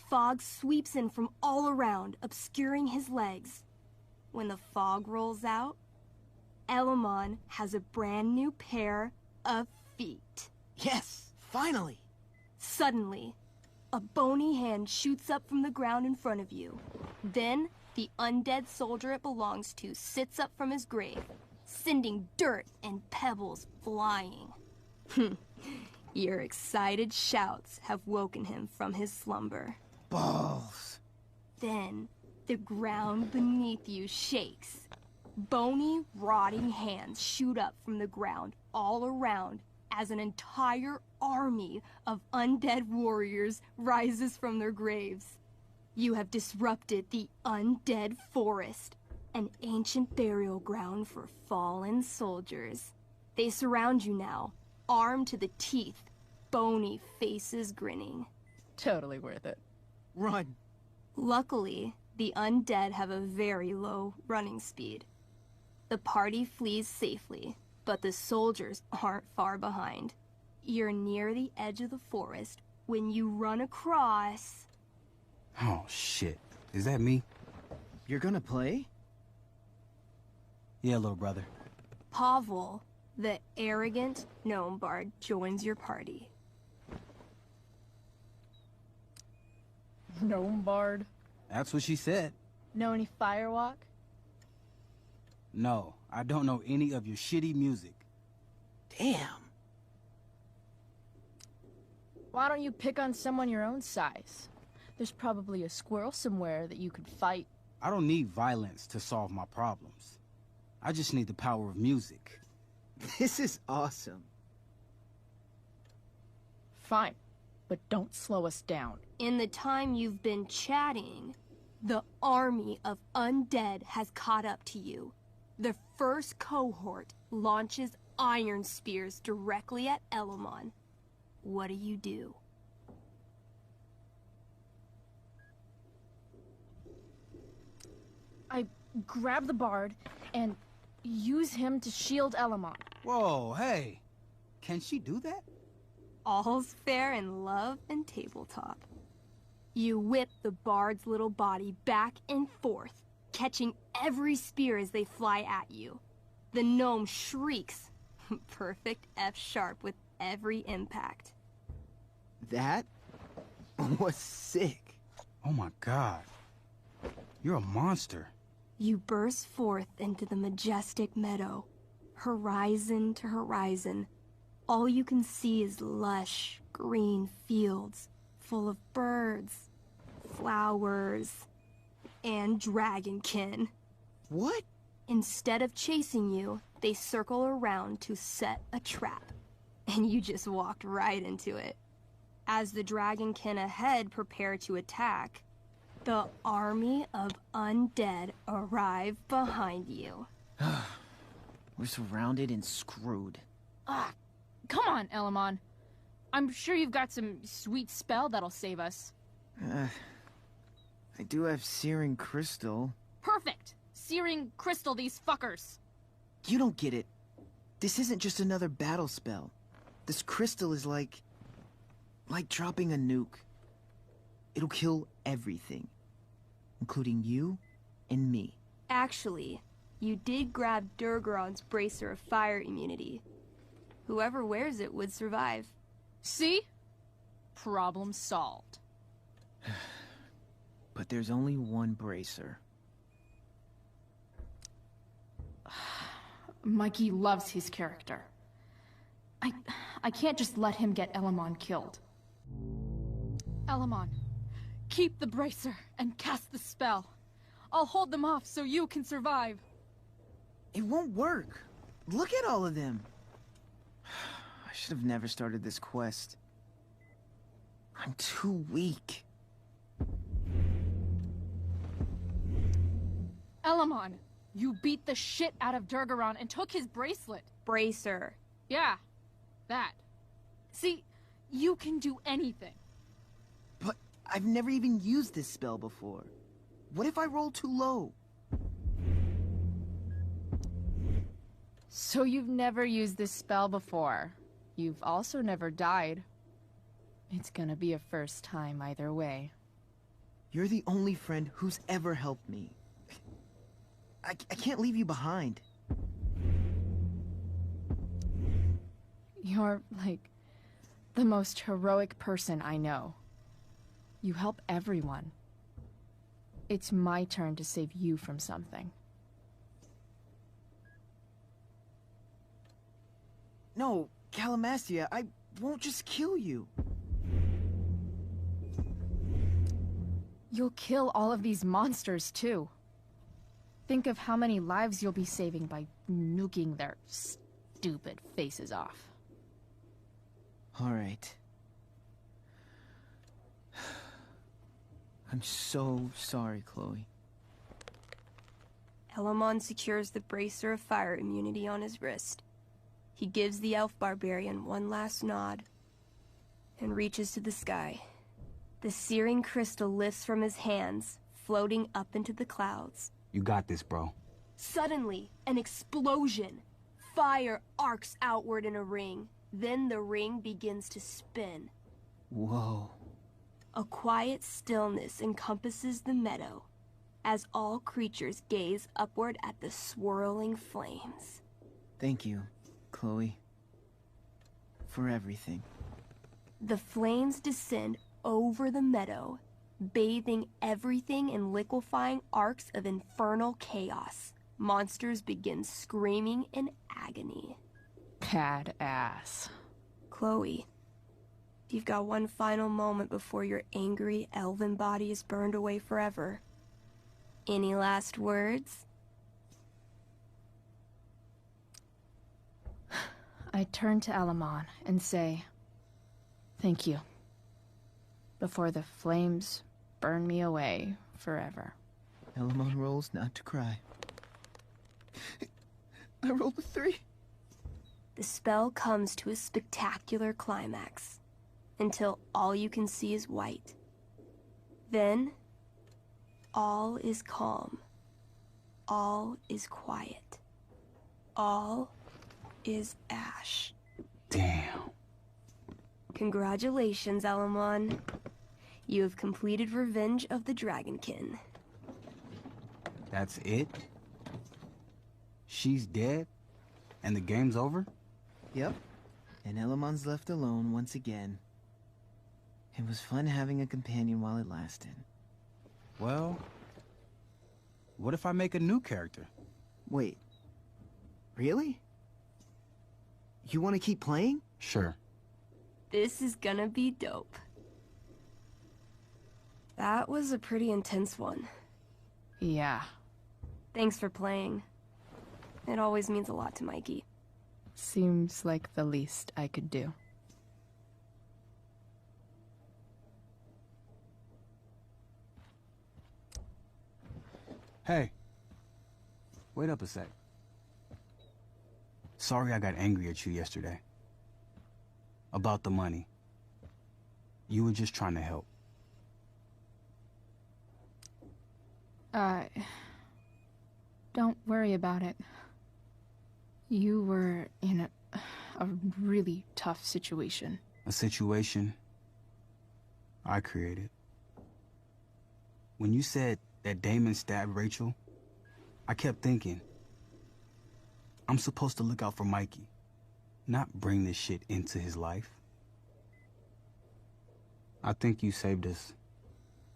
Fog sweeps in from all around, obscuring his legs. When the fog rolls out, Elamon has a brand new pair of feet. Yes, finally. Suddenly, a bony hand shoots up from the ground in front of you. Then, the undead soldier it belongs to sits up from his grave, sending dirt and pebbles flying. Your excited shouts have woken him from his slumber. Balls. Then, the ground beneath you shakes. Bony, rotting hands shoot up from the ground all around as an entire army of undead warriors rises from their graves. You have disrupted the undead forest, an ancient burial ground for fallen soldiers. They surround you now, armed to the teeth, bony faces grinning. Totally worth it. Run. Luckily, the undead have a very low running speed. The party flees safely, but the soldiers aren't far behind. You're near the edge of the forest when you run across... Oh, shit. Is that me? You're gonna play? Yeah, little brother. Pavel, the arrogant gnome bard, joins your party. Gnome bard? That's what she said. Know any firewalk? No, I don't know any of your shitty music. Damn. Why don't you pick on someone your own size? There's probably a squirrel somewhere that you could fight. I don't need violence to solve my problems. I just need the power of music. This is awesome. Fine, but don't slow us down. In the time you've been chatting, the army of undead has caught up to you. The first cohort launches iron spears directly at Elamon. What do? I grab the bard and use him to shield Elamon. Whoa, hey. Can she do that? All's fair in love and tabletop. You whip the bard's little body back and forth, catching every spear as they fly at you. The gnome shrieks. Perfect F-sharp with every impact. That was sick. Oh my god. You're a monster. You burst forth into the majestic meadow, horizon to horizon. All you can see is lush, green fields full of birds, flowers, and dragonkin. What? Instead of chasing you, they circle around to set a trap, and you just walked right into it. As the dragonkin ahead prepare to attack, the army of undead arrive behind you. We're surrounded and screwed. Ah, come on, Elamon. I'm sure you've got some sweet spell that'll save us. I do have Searing Crystal. Perfect! Searing crystal these fuckers! You don't get it. This isn't just another battle spell. This crystal is like dropping a nuke. It'll kill everything, including you and me. Actually, you did grab Durgaron's bracer of fire immunity. Whoever wears it would survive. See? Problem solved. But there's only one bracer. Mikey loves his character. I can't just let him get Elamon killed. Elamon, Keep the bracer and cast the spell. I'll hold them off so you can survive. It won't work. Look at all of them. I should have never started this quest. I'm too weak. Elamon, you beat the shit out of Durgaron and took his bracelet. Bracer. Yeah, that. See, you can do anything. But I've never even used this spell before. What if I roll too low? So you've never used this spell before. You've also never died. It's gonna be a first time either way. You're the only friend who's ever helped me. I can't leave you behind. You're, like, the most heroic person I know. You help everyone. It's my turn to save you from something. No, Calamastia, I won't just kill you. You'll kill all of these monsters, too. Think of how many lives you'll be saving by nuking their stupid faces off. All right. I'm so sorry, Chloe. Elamon secures the bracer of fire immunity on his wrist. He gives the elf barbarian one last nod and reaches to the sky. The searing crystal lifts from his hands, floating up into the clouds. You got this, bro. Suddenly, an explosion. Fire arcs outward in a ring. Then the ring begins to spin. Whoa. A quiet stillness encompasses the meadow as all creatures gaze upward at the swirling flames. Thank you, Chloe, for everything. The flames descend over the meadow, bathing everything in liquefying arcs of infernal chaos. Monsters begin screaming in agony. Badass. Chloe, you've got one final moment before your angry elven body is burned away forever. Any last words? I turn to Elamon and say, thank you. Before the flames burn me away forever. Elamon rolls not to cry. I rolled a 3. The spell comes to a spectacular climax, until all you can see is white. Then, all is calm. All is quiet. All is ash. Damn. Congratulations, Elamon. You have completed Revenge of the Dragonkin. That's it? She's dead? And the game's over? Yep. And Elamon's left alone once again. It was fun having a companion while it lasted. Well, what if I make a new character? Wait. Really? You want to keep playing? Sure. This is gonna be dope. That was a pretty intense one. Yeah. Thanks for playing. It always means a lot to Mikey. Seems like the least I could do. Hey. Wait up a sec. Sorry I got angry at you yesterday. About the money. You were just trying to help. Don't worry about it. You were in a really tough situation. A situation I created. When you said that Damon stabbed Rachel, I kept thinking, I'm supposed to look out for Mikey, not bring this shit into his life. I think you saved us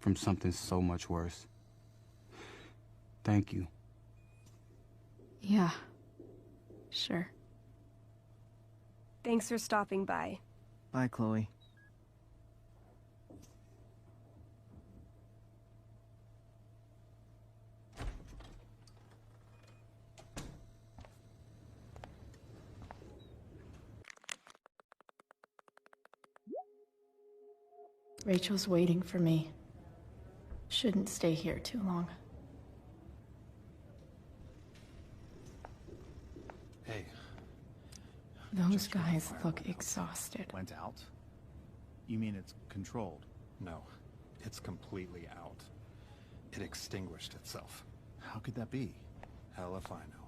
from something so much worse. Thank you. Yeah. Sure. Thanks for stopping by. Bye, Chloe. Rachel's waiting for me. Shouldn't stay here too long. Hey. Those guys look exhausted. Went out? You mean it's controlled? No, it's completely out. It extinguished itself. How could that be? Hell if I know.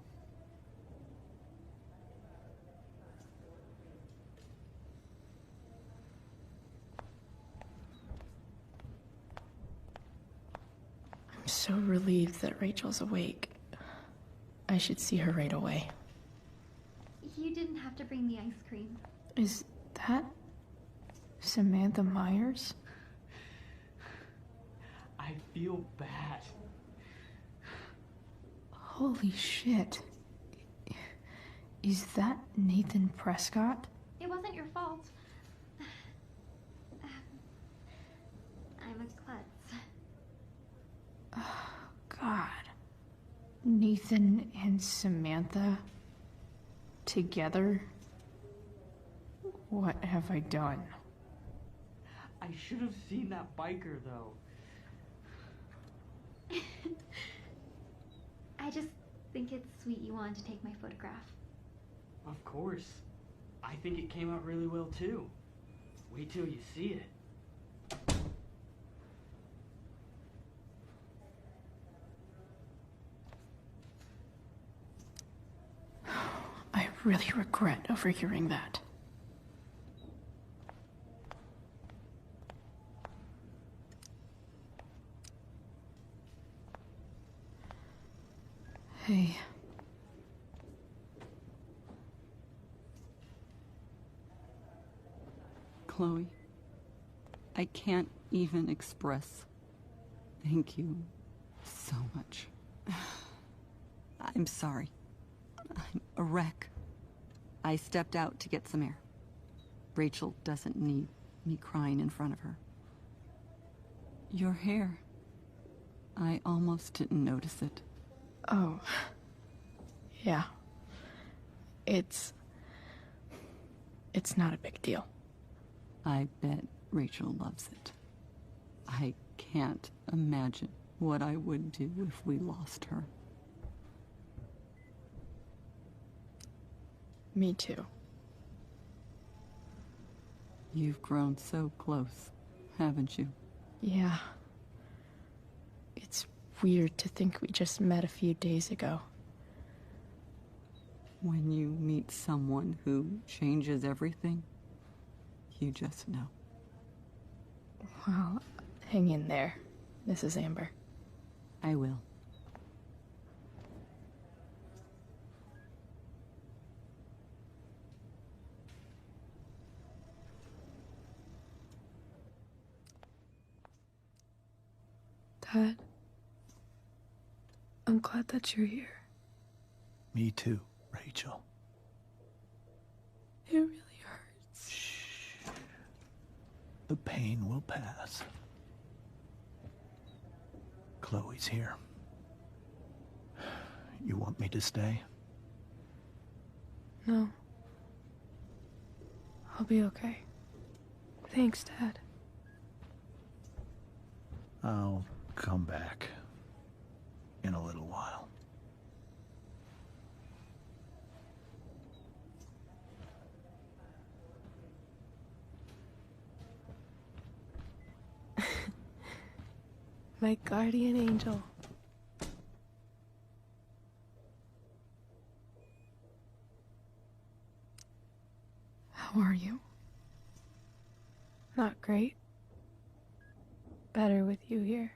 I'm so relieved that Rachel's awake. I should see her right away. You didn't have to bring the ice cream. Is that Samantha Myers? I feel bad. Holy shit. Is that Nathan Prescott? It wasn't your fault. I'm a klutz. Oh, God. Nathan and Samantha together? What have I done? I should have seen that biker, though. I just think it's sweet you wanted to take my photograph. Of course. I think it came out really well, too. Wait till you see it. I really regret overhearing that. Hey. Chloe, I can't even express thank you so much. I'm sorry. I'm a wreck. I stepped out to get some air. Rachel doesn't need me crying in front of her. Your hair. I almost didn't notice it. Oh. Yeah. It's not a big deal. I bet Rachel loves it. I can't imagine what I would do if we lost her. Me too. You've grown so close, haven't you? Yeah. It's weird to think we just met a few days ago. When you meet someone who changes everything, you just know. Well, hang in there, Mrs. Amber. I will. Dad, I'm glad that you're here. Me too, Rachel. It really hurts. Shh. The pain will pass. Chloe's here. You want me to stay? No. I'll be okay. Thanks, Dad. I'll come back in a little while. My guardian angel. How are you? Not great. Better with you here.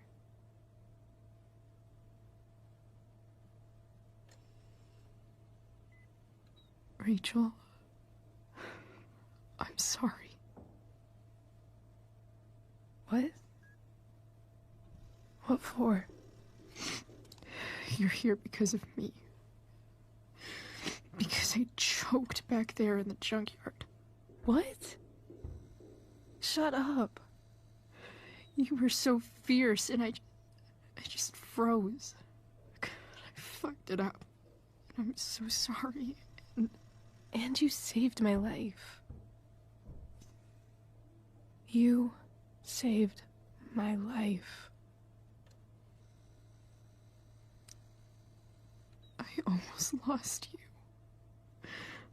Rachel, I'm sorry. What? What for? You're here because of me. Because I choked back there in the junkyard. What? Shut up. You were so fierce and I just froze. I fucked it up. And I'm so sorry. And you saved my life. You saved my life. I almost lost you.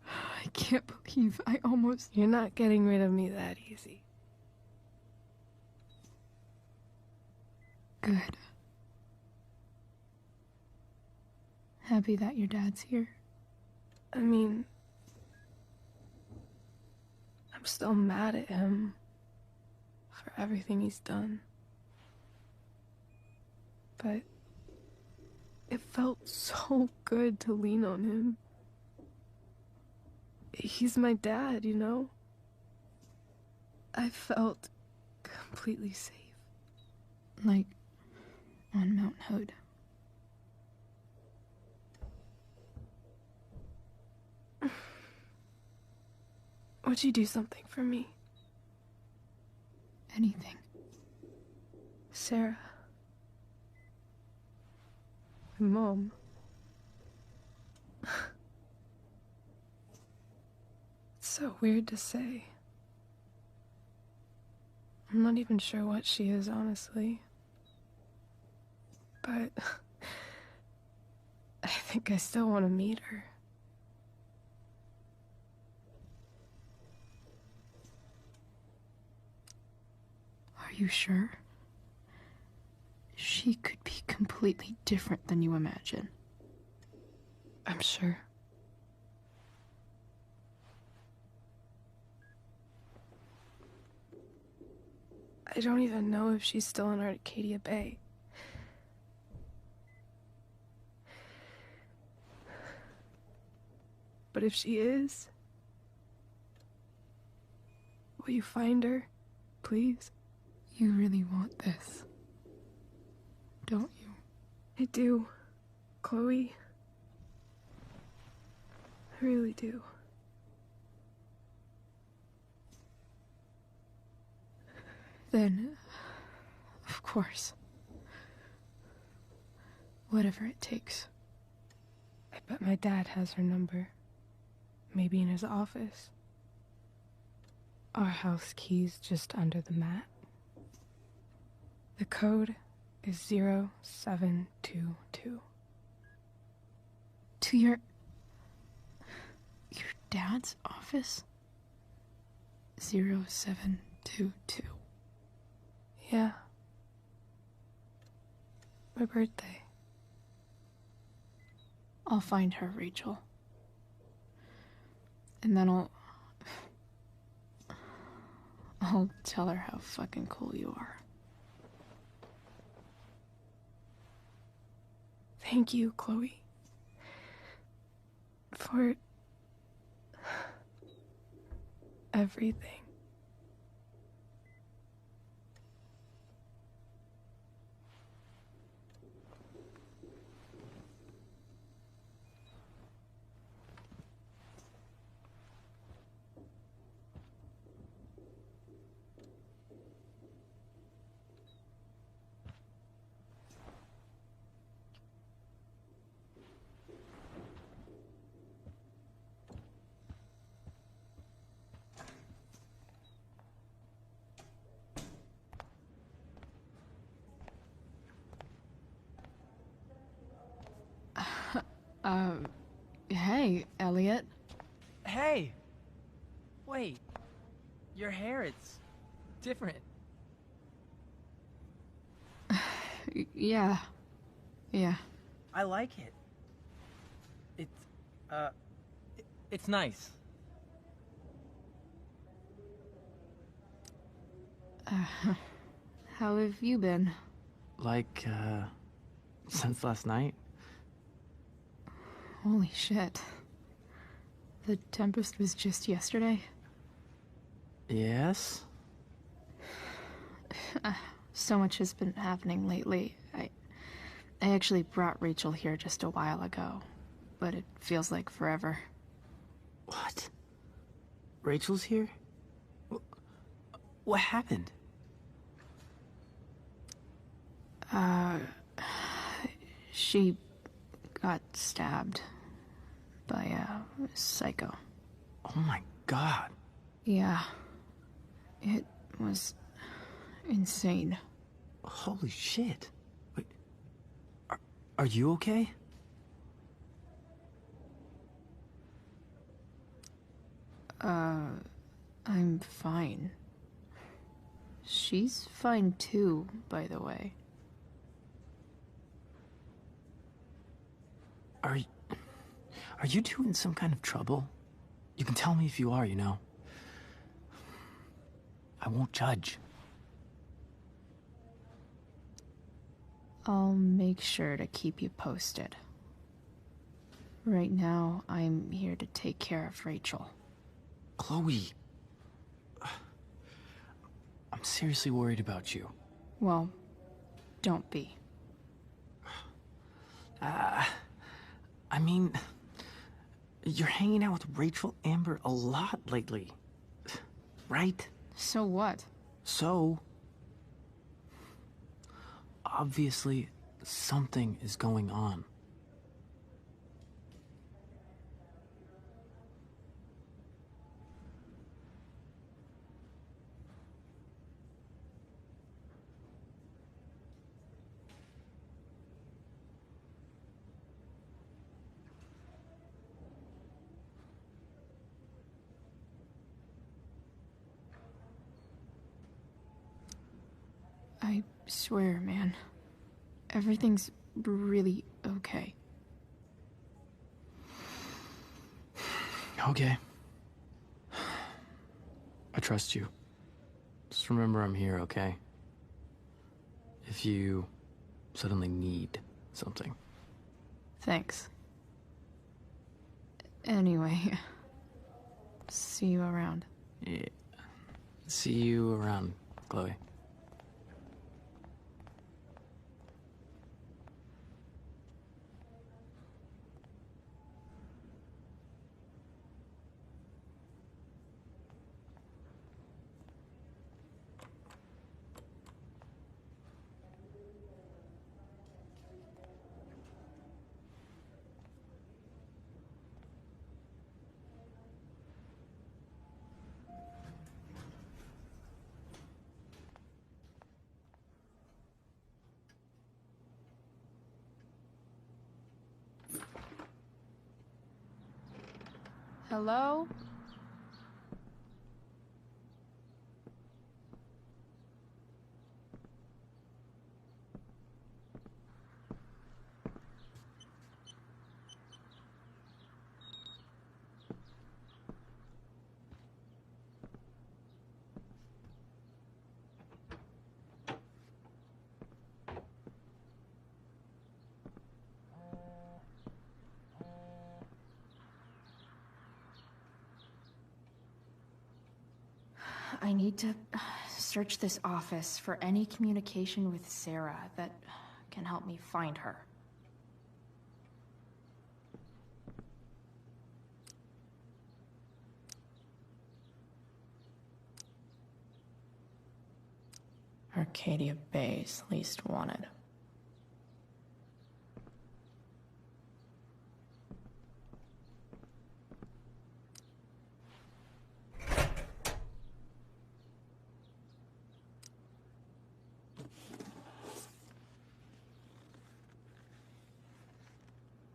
I can't believe I almost... You're not getting rid of me that easy. Good. Happy that your dad's here. I mean, I'm still mad at him for everything he's done. But it felt so good to lean on him. He's my dad, you know? I felt completely safe. Like on Mount Hood. Would you do something for me? Anything. Sarah. My mom. It's so weird to say. I'm not even sure what she is, honestly. But I think I still want to meet her. Are you sure? She could be completely different than you imagine. I'm sure. I don't even know if she's still in Arcadia Bay. But if she is, will you find her, please? You really want this, don't you? I do, Chloe. I really do. Then, of course. Whatever it takes. I bet my dad has her number. Maybe in his office. Our house key's just under the mat. The code is 0722. To your dad's office? 0722. Yeah. My birthday. I'll find her, Rachel. And then I'll tell her how fucking cool you are. Thank you, Chloe. For everything. Hey, Elliot. Hey! Wait. Your hair, it's different. Yeah. I like it. It's nice. How have you been? Like, since last night? Holy shit. The Tempest was just yesterday? Yes? So much has been happening lately. I actually brought Rachel here just a while ago, but it feels like forever. What? Rachel's here? What happened? She got stabbed by a psycho. Oh my god. Yeah. It was insane. Holy shit. Wait, are you okay? I'm fine. She's fine too, by the way. Are you two in some kind of trouble? You can tell me if you are, you know. I won't judge. I'll make sure to keep you posted. Right now, I'm here to take care of Rachel. Chloe. I'm seriously worried about you. Well, don't be. I mean, you're hanging out with Rachel Amber a lot lately, right? So what? So, obviously, something is going on. I swear, man. Everything's really okay. Okay. I trust you. Just remember I'm here, okay? If you suddenly need something. Thanks. Anyway, see you around. Yeah. See you around, Chloe. Hello? I need to search this office for any communication with Sarah that can help me find her. Arcadia Bay's least wanted.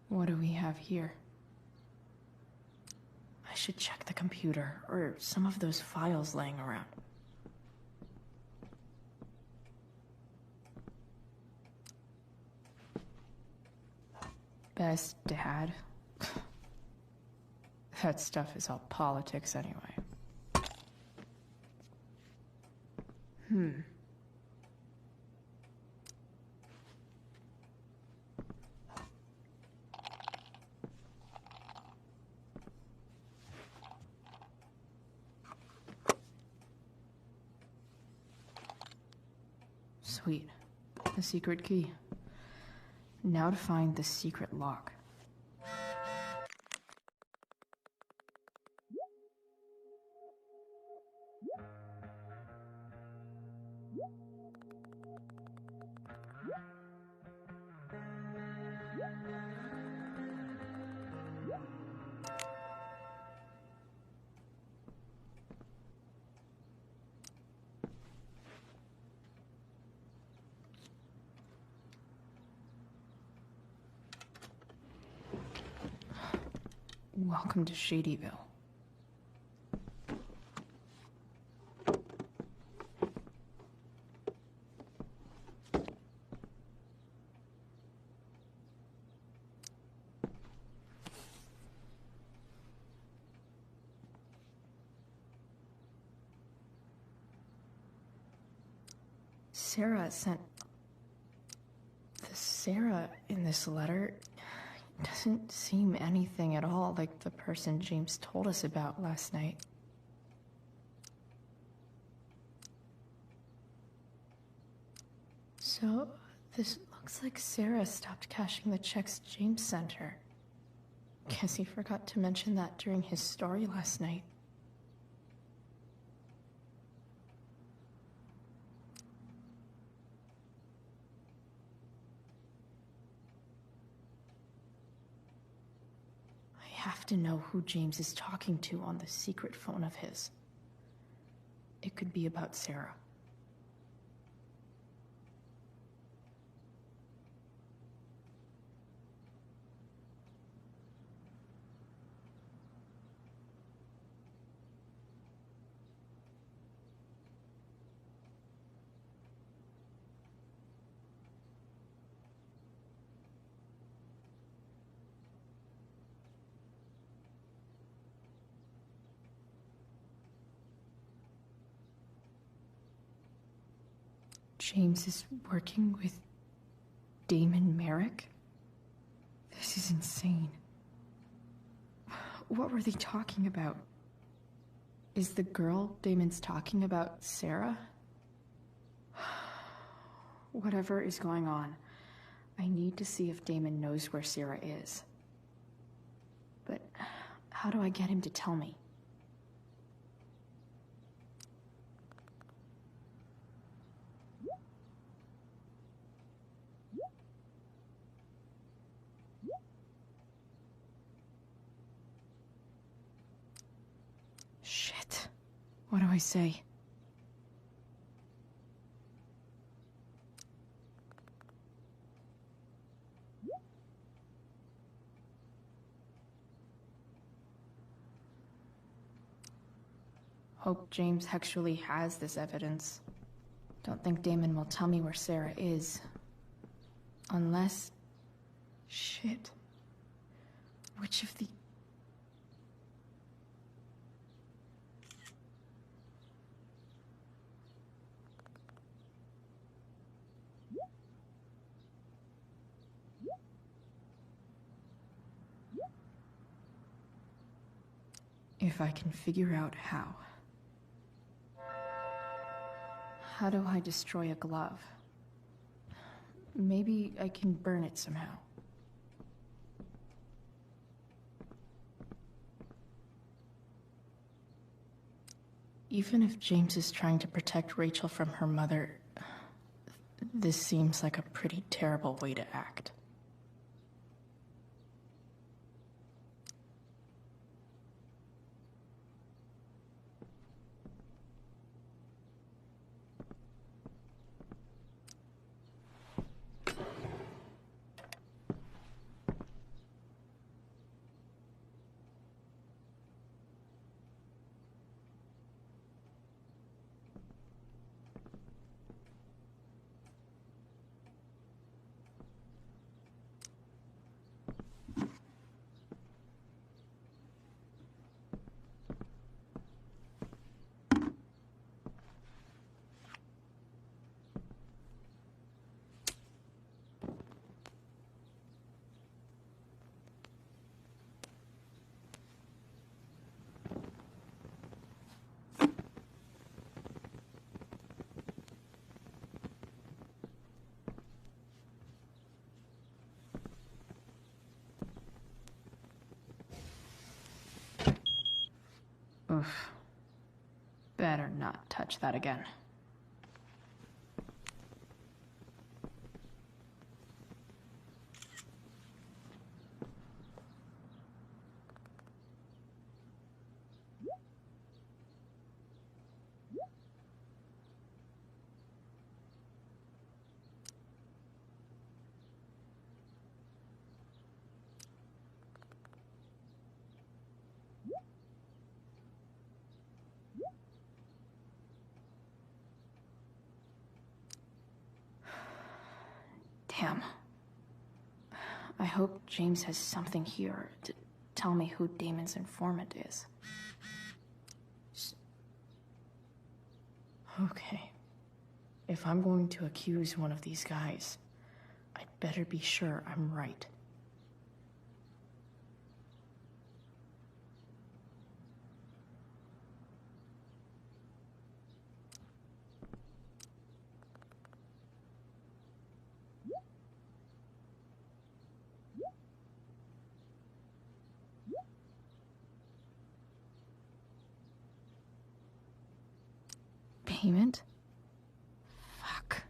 What do we have here? I should check the computer, or some of those files laying around. Best dad. That stuff is all politics anyway. Sweet. The secret key. Now to find the secret lock. Welcome to Shadyville. Sarah sent... The Sarah in this letter doesn't seem anything at all like the person James told us about last night. So, this looks like Sarah stopped cashing the checks James sent her. Guess he forgot to mention that during his story last night. I have to know who James is talking to on the secret phone of his. It could be about Sarah. James is working with Damon Merrick? This is insane. What were they talking about? Is the girl Damon's talking about Sarah? Whatever is going on, I need to see if Damon knows where Sarah is. But how do I get him to tell me? Shit. What do I say? Hope James actually has this evidence. Don't think Damon will tell me where Sarah is. Unless... Shit. Which of the... If I can figure out how. How do I destroy a glove? Maybe I can burn it somehow. Even if James is trying to protect Rachel from her mother, this seems like a pretty terrible way to act. Oof. Better not touch that again. I hope James has something here to tell me who Damon's informant is. Okay. If I'm going to accuse one of these guys, I'd better be sure I'm right. Payment? Fuck.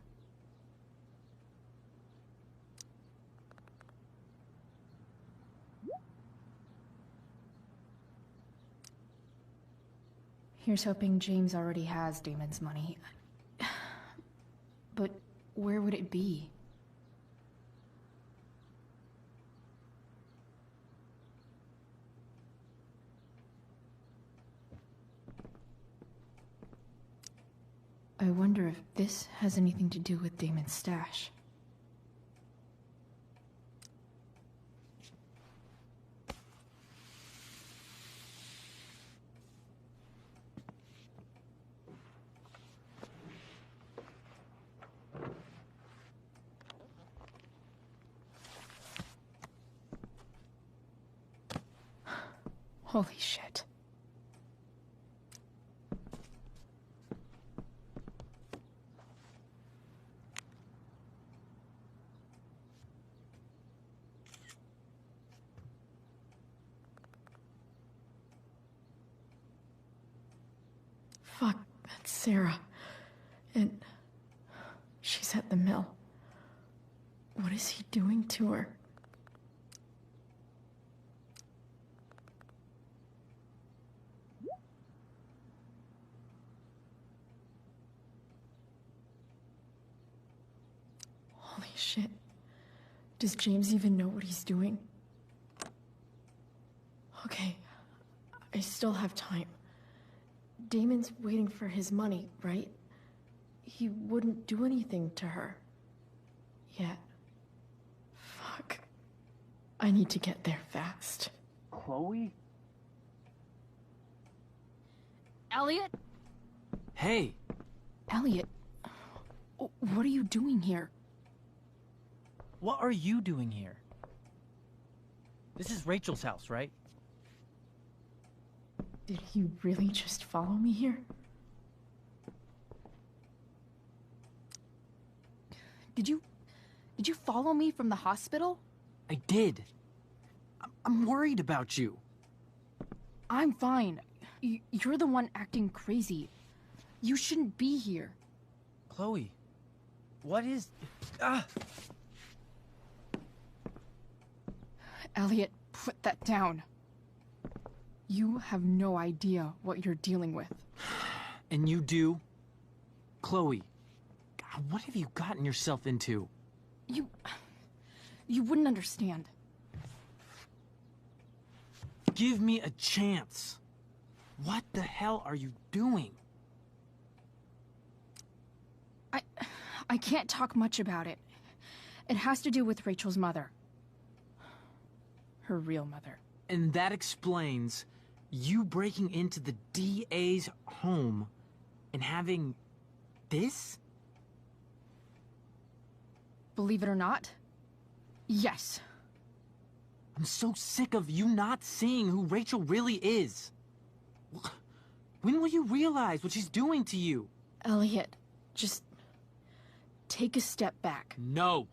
Here's hoping James already has Damon's money. But where would it be? I wonder if this has anything to do with Damon's stash. Holy shit. Fuck, that's Sarah. And she's at the mill. What is he doing to her? Holy shit. Does James even know what he's doing? Okay, I still have time. Damon's waiting for his money, right? He wouldn't do anything to her. Yet. Fuck. I need to get there fast. Chloe? Elliot? Hey! Elliot, what are you doing here? What are you doing here? This is Rachel's house, right? Did he really just follow me here? Did you follow me from the hospital? I did. I'm worried about you. I'm fine. You're the one acting crazy. You shouldn't be here. Chloe, what is... Ah! Elliot, put that down. You have no idea what you're dealing with. And you do? Chloe, God, what have you gotten yourself into? You wouldn't understand. Give me a chance. What the hell are you doing? I can't talk much about it. It has to do with Rachel's mother. Her real mother. And that explains you breaking into the DA's home and having this? Believe it or not, yes. I'm so sick of you not seeing who Rachel really is. When will you realize what she's doing to you? Elliot, just take a step back. No.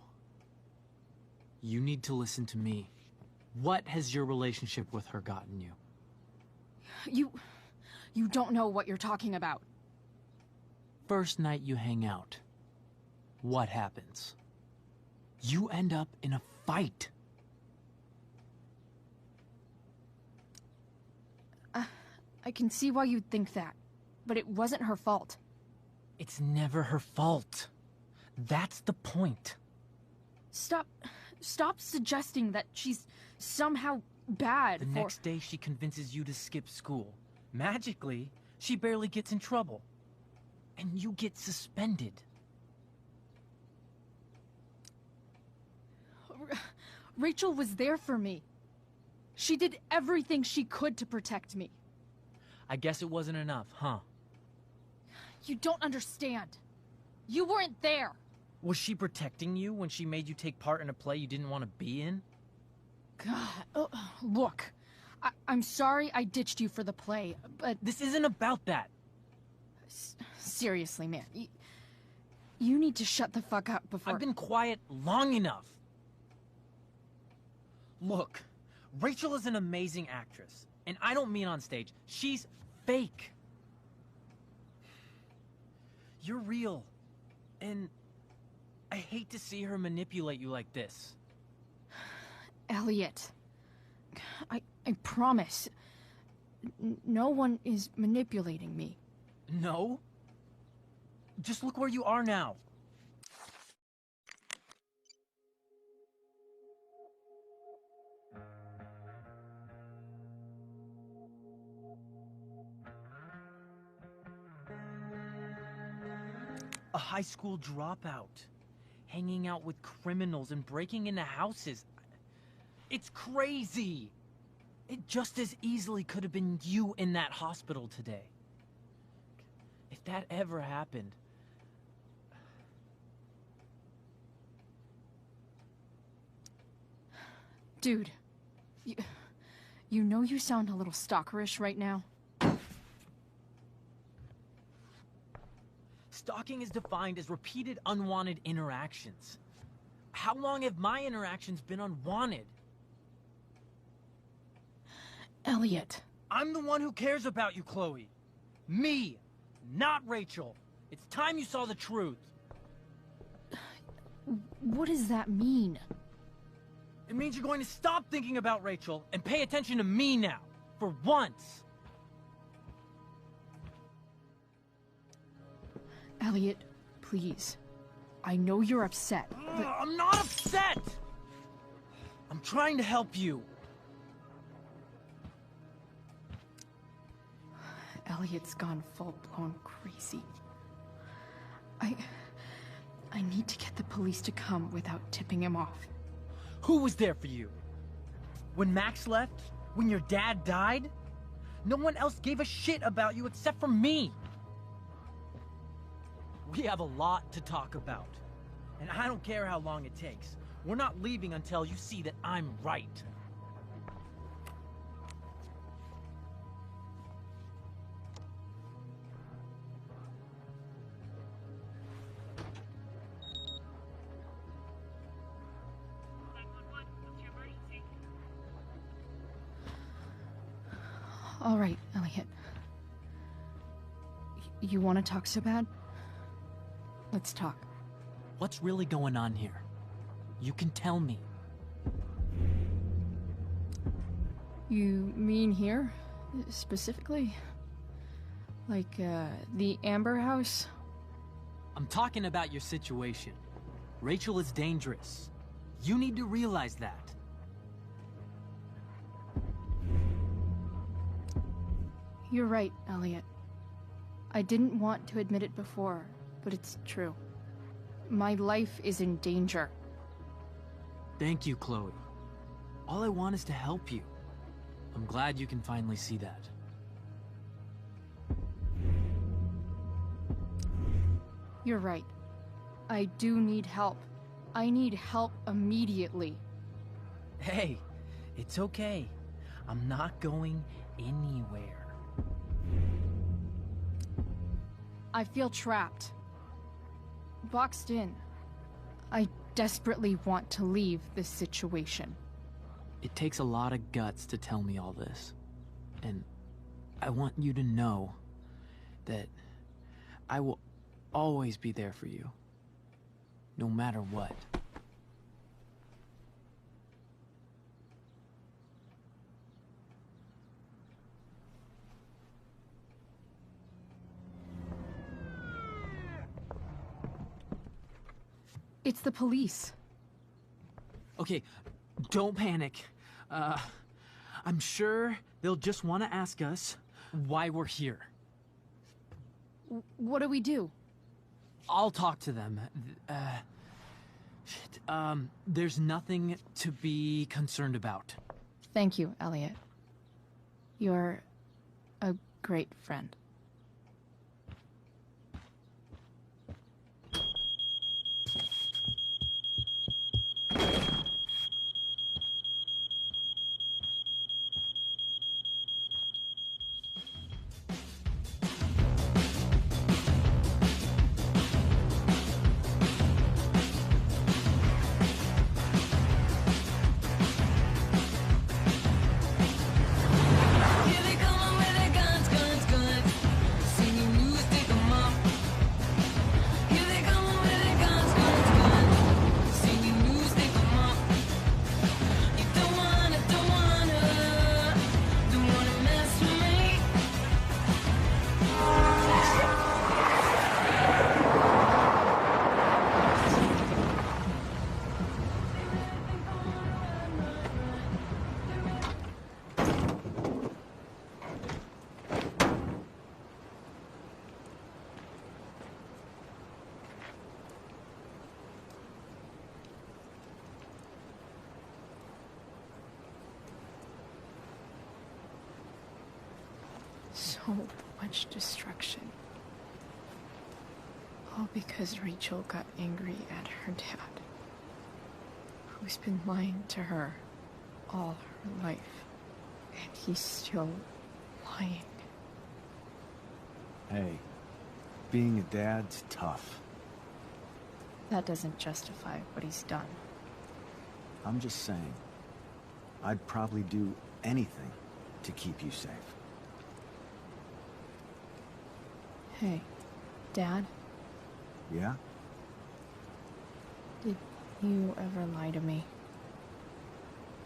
You need to listen to me. What has your relationship with her gotten you? You don't know what you're talking about. First night you hang out, what happens? You end up in a fight. I can see why you'd think that, but it wasn't her fault. It's never her fault. That's the point. Stop suggesting that she's somehow bad The next day she convinces you to skip school. Magically, she barely gets in trouble. And you get suspended. Rachel was there for me. She did everything she could to protect me. I guess it wasn't enough, huh? You don't understand. You weren't there. Was she protecting you when she made you take part in a play you didn't want to be in? God, look. I'm sorry I ditched you for the play, but... This isn't about that. Seriously, man. You need to shut the fuck up before... I've been quiet long enough. Look, Rachel is an amazing actress. And I don't mean on stage. She's fake. You're real. And I hate to see her manipulate you like this. Elliot, I promise. No one is manipulating me. No? Just look where you are now. A high school dropout, hanging out with criminals and breaking into houses. It's crazy. It just as easily could have been you in that hospital today. If that ever happened... Dude, you know you sound a little stalkerish right now? Stalking is defined as repeated unwanted interactions. How long have my interactions been unwanted? Elliot. I'm the one who cares about you, Chloe. Me, not Rachel. It's time you saw the truth. What does that mean? It means you're going to stop thinking about Rachel and pay attention to me now, for once. Elliot, please. I know you're upset, but... I'm not upset! I'm trying to help you. Elliot's gone full-blown crazy. I need to get the police to come without tipping him off. Who was there for you? When Max left? When your dad died? No one else gave a shit about you except for me. We have a lot to talk about. And I don't care how long it takes. We're not leaving until you see that I'm right. All right, Elliot. You want to talk so bad? Let's talk. What's really going on here? You can tell me. You mean here? Specifically? Like, the Amber House? I'm talking about your situation. Rachel is dangerous. You need to realize that. You're right, Elliot. I didn't want to admit it before, but it's true. My life is in danger. Thank you, Chloe. All I want is to help you. I'm glad you can finally see that. You're right. I do need help. I need help immediately. Hey, it's okay. I'm not going anywhere. I feel trapped. Boxed in. I desperately want to leave this situation. It takes a lot of guts to tell me all this. And I want you to know that I will always be there for you. No matter what. It's the police. Okay, don't panic. I'm sure they'll just want to ask us why we're here. What do we do? I'll talk to them. There's nothing to be concerned about. Thank you, Elliot. You're a great friend. So much destruction. All because Rachel got angry at her dad, who's been lying to her all her life. And he's still lying. Hey, being a dad's tough. That doesn't justify what he's done. I'm just saying, I'd probably do anything to keep you safe. Hey, Dad, Yeah? did you ever lie to me?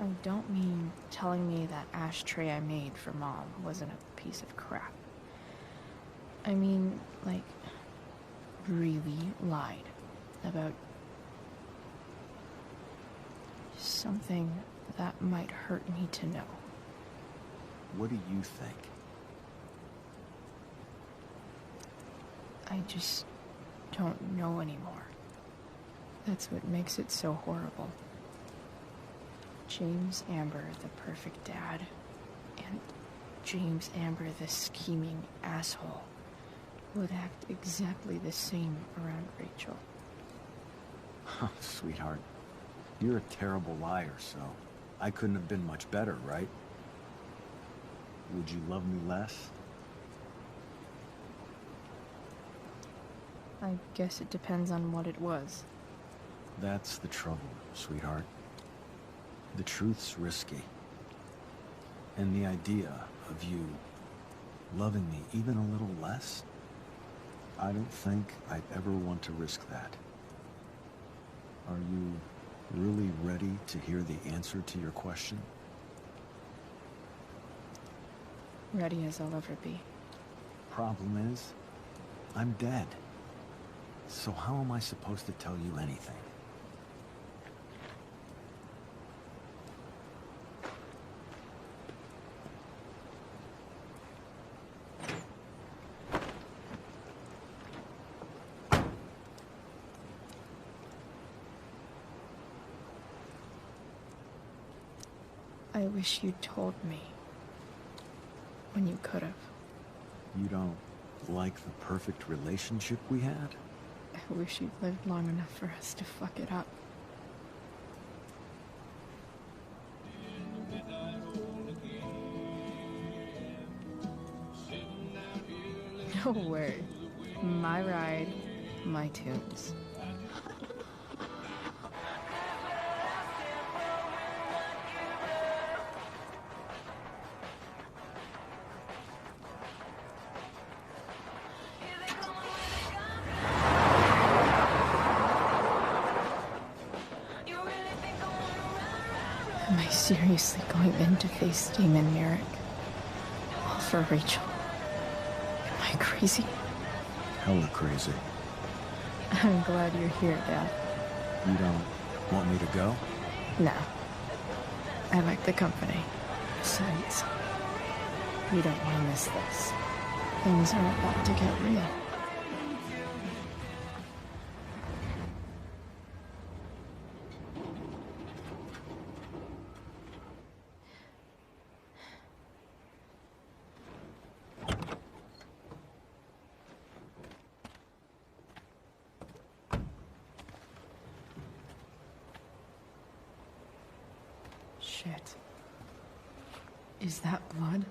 I don't mean telling me that ashtray I made for Mom wasn't a piece of crap. I mean, like, really lied about something that might hurt me to know. What do you think? I just don't know anymore. That's what makes it so horrible. James Amber, the perfect dad, and James Amber, the scheming asshole, would act exactly the same around Rachel. Sweetheart, you're a terrible liar, so I couldn't have been much better, right? Would you love me less? I guess it depends on what it was. That's the trouble, sweetheart. The truth's risky. And the idea of you loving me even a little less, I don't think I'd ever want to risk that. Are you really ready to hear the answer to your question? Ready as I'll ever be. Problem is, I'm dead. So how am I supposed to tell you anything? I wish you'd told me when you could have. You don't like the perfect relationship we had? I wish you'd lived long enough for us to fuck it up. No word. My ride, my tunes. Am I seriously going in to face Damon Merrick? All for Rachel? Am I crazy? Hella crazy. I'm glad you're here, Dad. You don't want me to go? No. I like the company. Besides, we don't want to miss this. Things are about to get real. 'Cause Shit. Is that blood?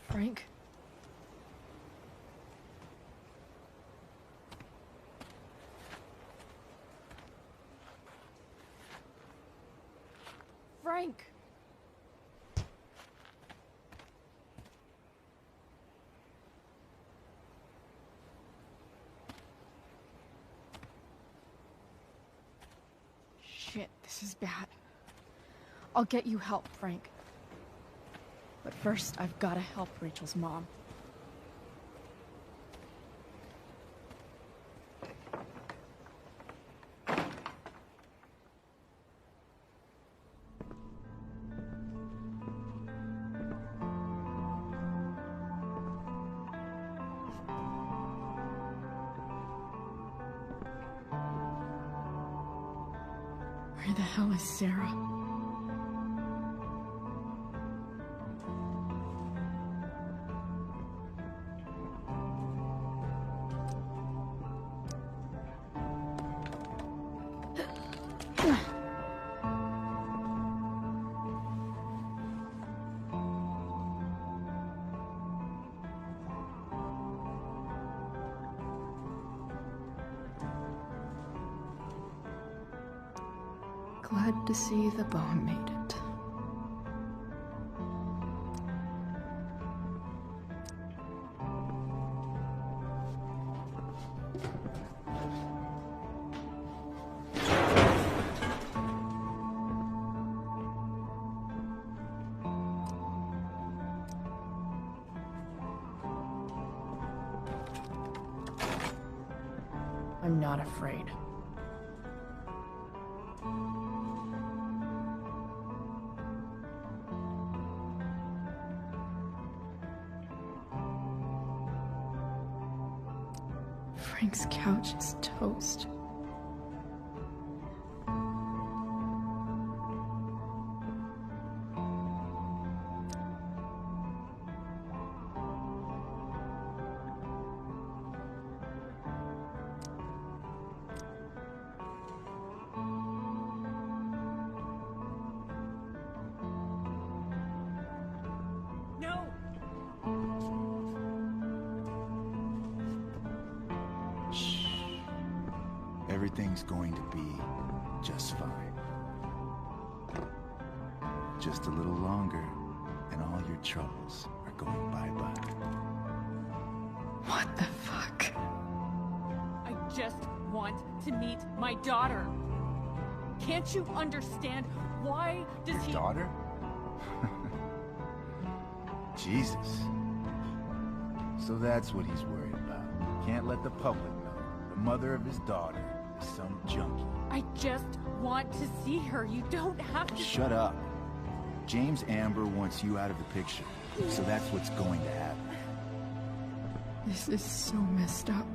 Frank? Frank! Shit, this is bad. I'll get you help, Frank. But first, I've gotta help Rachel's mom. Where the hell is Sarah? Glad to see the bone made it. I'm not afraid. Frank's couch is toast. No! Everything's going to be just fine. Just a little longer, and all your troubles are going bye-bye. What the fuck? I just want to meet my daughter. Can't you understand? Why does he... Daughter? Jesus. So that's what he's worried about. Can't let the public know. The mother of his daughter is some junkie. I just want to see her. You don't have to... Shut up. James Amber wants you out of the picture, so that's what's going to happen. This is so messed up.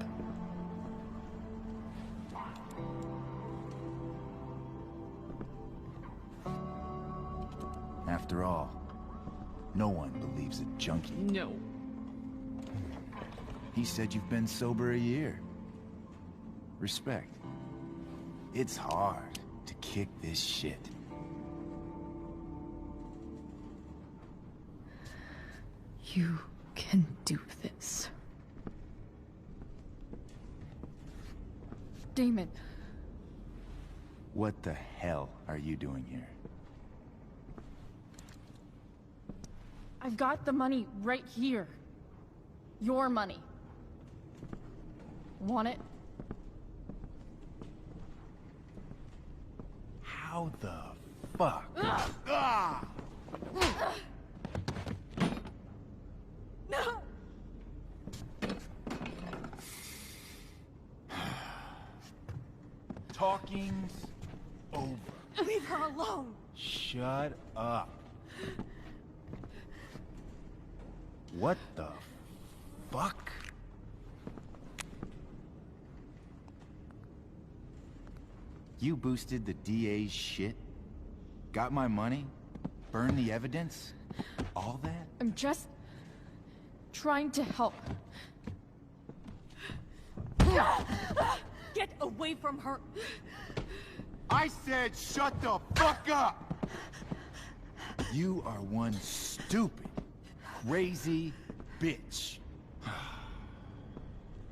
After all, no one believes a junkie. No. He said you've been sober a year. Respect. It's hard to kick this shit. You can do this. Damon. What the hell are you doing here? I've got the money right here. Your money. Want it? How the fuck? Ah! No! Talking's over. Leave her alone! Shut up. What the fuck? You boosted the DA's shit? Got my money? Burned the evidence? All that? I'm just trying to help. Get away from her! I said shut the fuck up! You are one stupid, crazy bitch.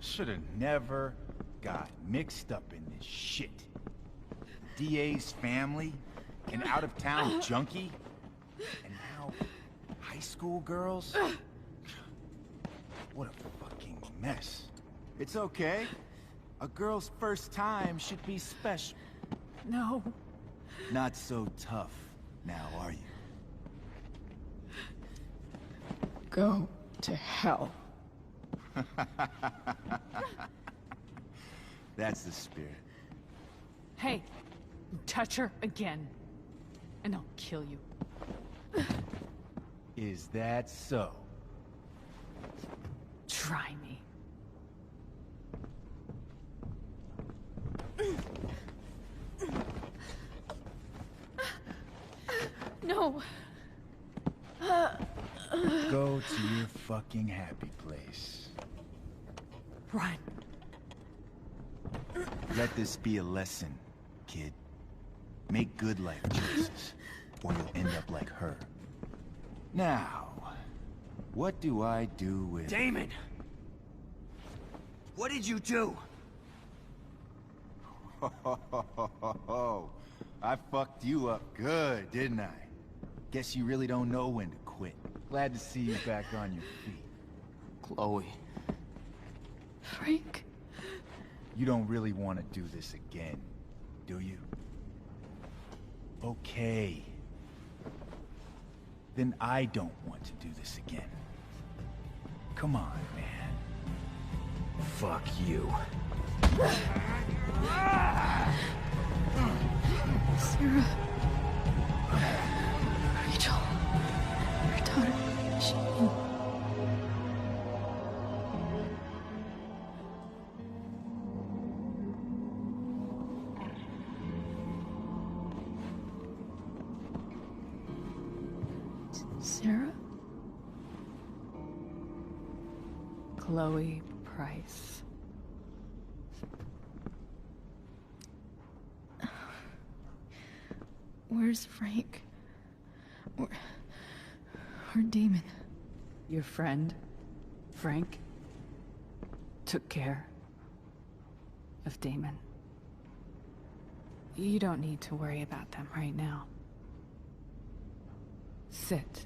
Should've never got mixed up in this shit. DA's family, an out-of-town junkie, and now high school girls? What a fucking mess. It's okay. A girl's first time should be special. No. Not so tough now, are you? Go to hell. That's the spirit. Hey, you touch her again, and I'll kill you. Is that so? Try me. No. Go to your fucking happy place. Run. Let this be a lesson, kid. Make good life choices, or you'll end up like her. Now, what do I do with... Damon! What did you do? I fucked you up good, didn't I? Guess you really don't know when to quit. Glad to see you back on your feet. Chloe. Frank? You don't really want to do this again, do you? Okay. Then I don't want to do this again. Come on, man. Fuck you. Sarah. Rachel. Your daughter. She... Sarah? Chloe Price. Where's Frank? Or Damon? Your friend, Frank, took care of Damon. You don't need to worry about them right now. Sit.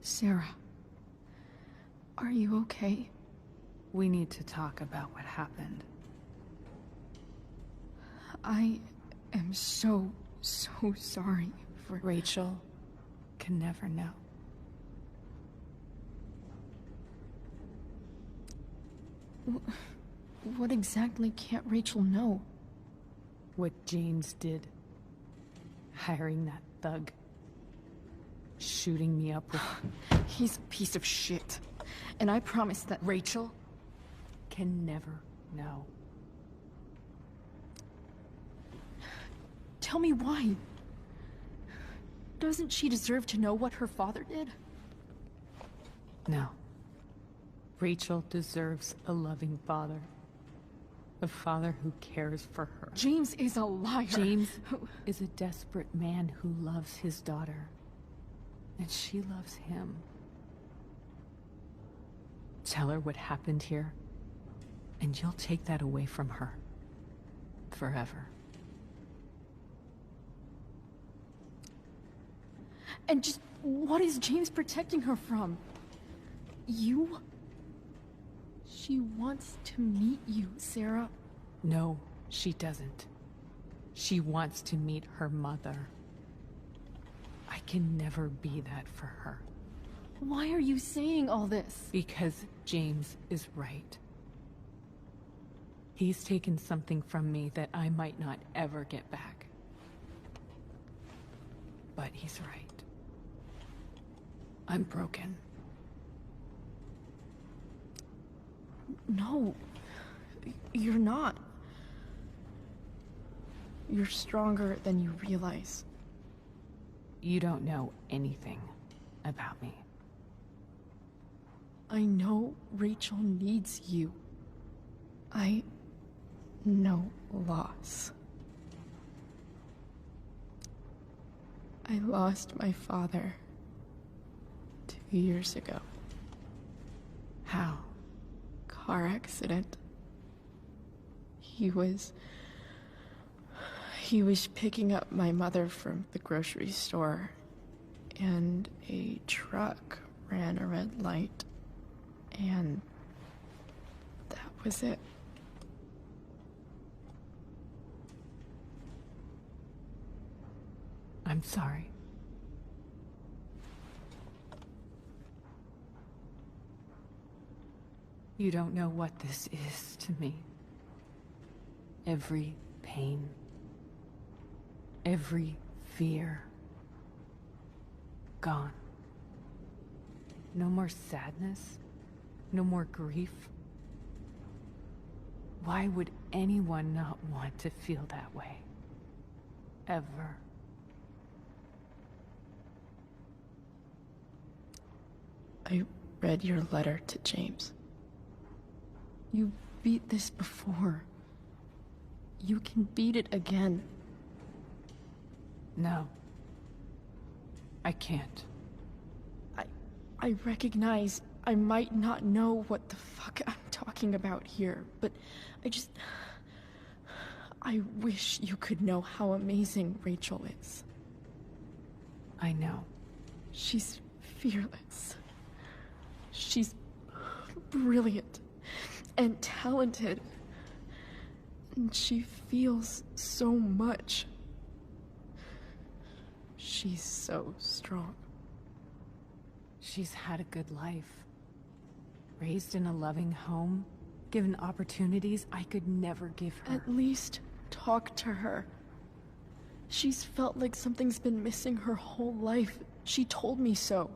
Sarah, are you okay? We need to talk about what happened. I am so sorry for... Rachel can never know. What exactly can't Rachel know? What James did. Hiring that thug. Shooting me up with... He's a piece of shit. And I promise that... Rachel can never know. Tell me why. Doesn't she deserve to know what her father did? No. Rachel deserves a loving father. A father who cares for her. James is a liar. James is a desperate man who loves his daughter. And she loves him. Tell her what happened here, and you'll take that away from her. Forever. And just what is James protecting her from? You? She wants to meet you, Sarah. No, she doesn't. She wants to meet her mother. I can never be that for her. Why are you saying all this? Because James is right. He's taken something from me that I might not ever get back. But he's right. I'm broken. No, you're not. You're stronger than you realize. You don't know anything about me. I know Rachel needs you. I know loss. I lost my father 2 years ago. How? Car accident. He was picking up my mother from the grocery store, and a truck ran a red light, and that was it. I'm sorry. You don't know what this is to me. Every pain, every fear, gone. No more sadness, no more grief. Why would anyone not want to feel that way? Ever. I read your letter to James. You beat this before. You can beat it again. No. I can't. I recognize I might not know what the fuck I'm talking about here, but I wish you could know how amazing Rachel is. I know. She's fearless. She's brilliant and talented. And she feels so much. She's so strong. She's had a good life. Raised in a loving home, given opportunities I could never give her. At least talk to her. She's felt like something's been missing her whole life. She told me so.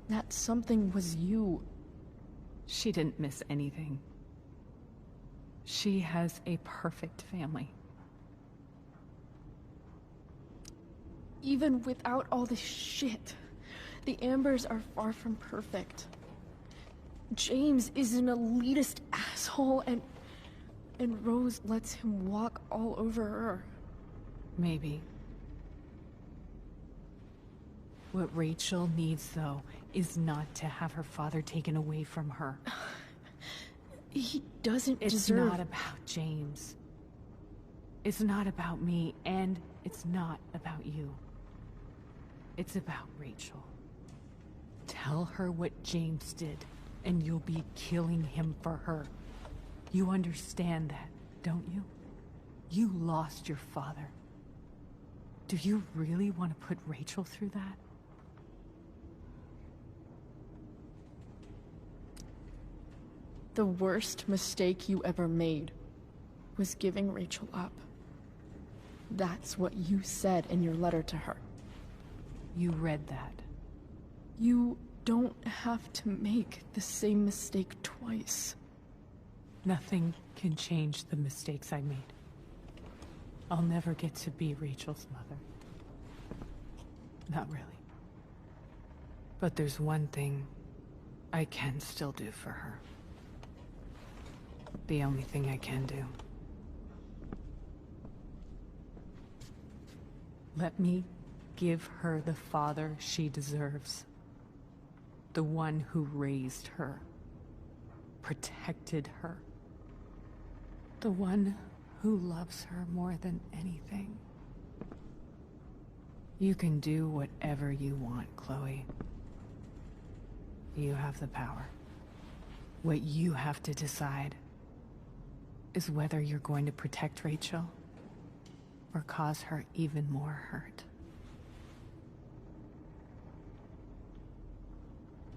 That something was you. She didn't miss anything. She has a perfect family. Even without all this shit, the Ambers are far from perfect. James is an elitist asshole, and Rose lets him walk all over her. Maybe. What Rachel needs, though, is not to have her father taken away from her. He doesn't It's deserve... not about James. It's not about me, and it's not about you. It's about Rachel. Tell her what James did, and you'll be killing him for her. You understand that, don't you? You lost your father. Do you really want to put Rachel through that? The worst mistake you ever made was giving Rachel up. That's what you said in your letter to her. You read that. You don't have to make the same mistake twice. Nothing can change the mistakes I made. I'll never get to be Rachel's mother. Not really. But there's one thing I can still do for her. The only thing I can do. Let me give her the father she deserves. The one who raised her, protected her. The one who loves her more than anything. You can do whatever you want, Chloe. You have the power. What you have to decide is whether you're going to protect Rachel or cause her even more hurt.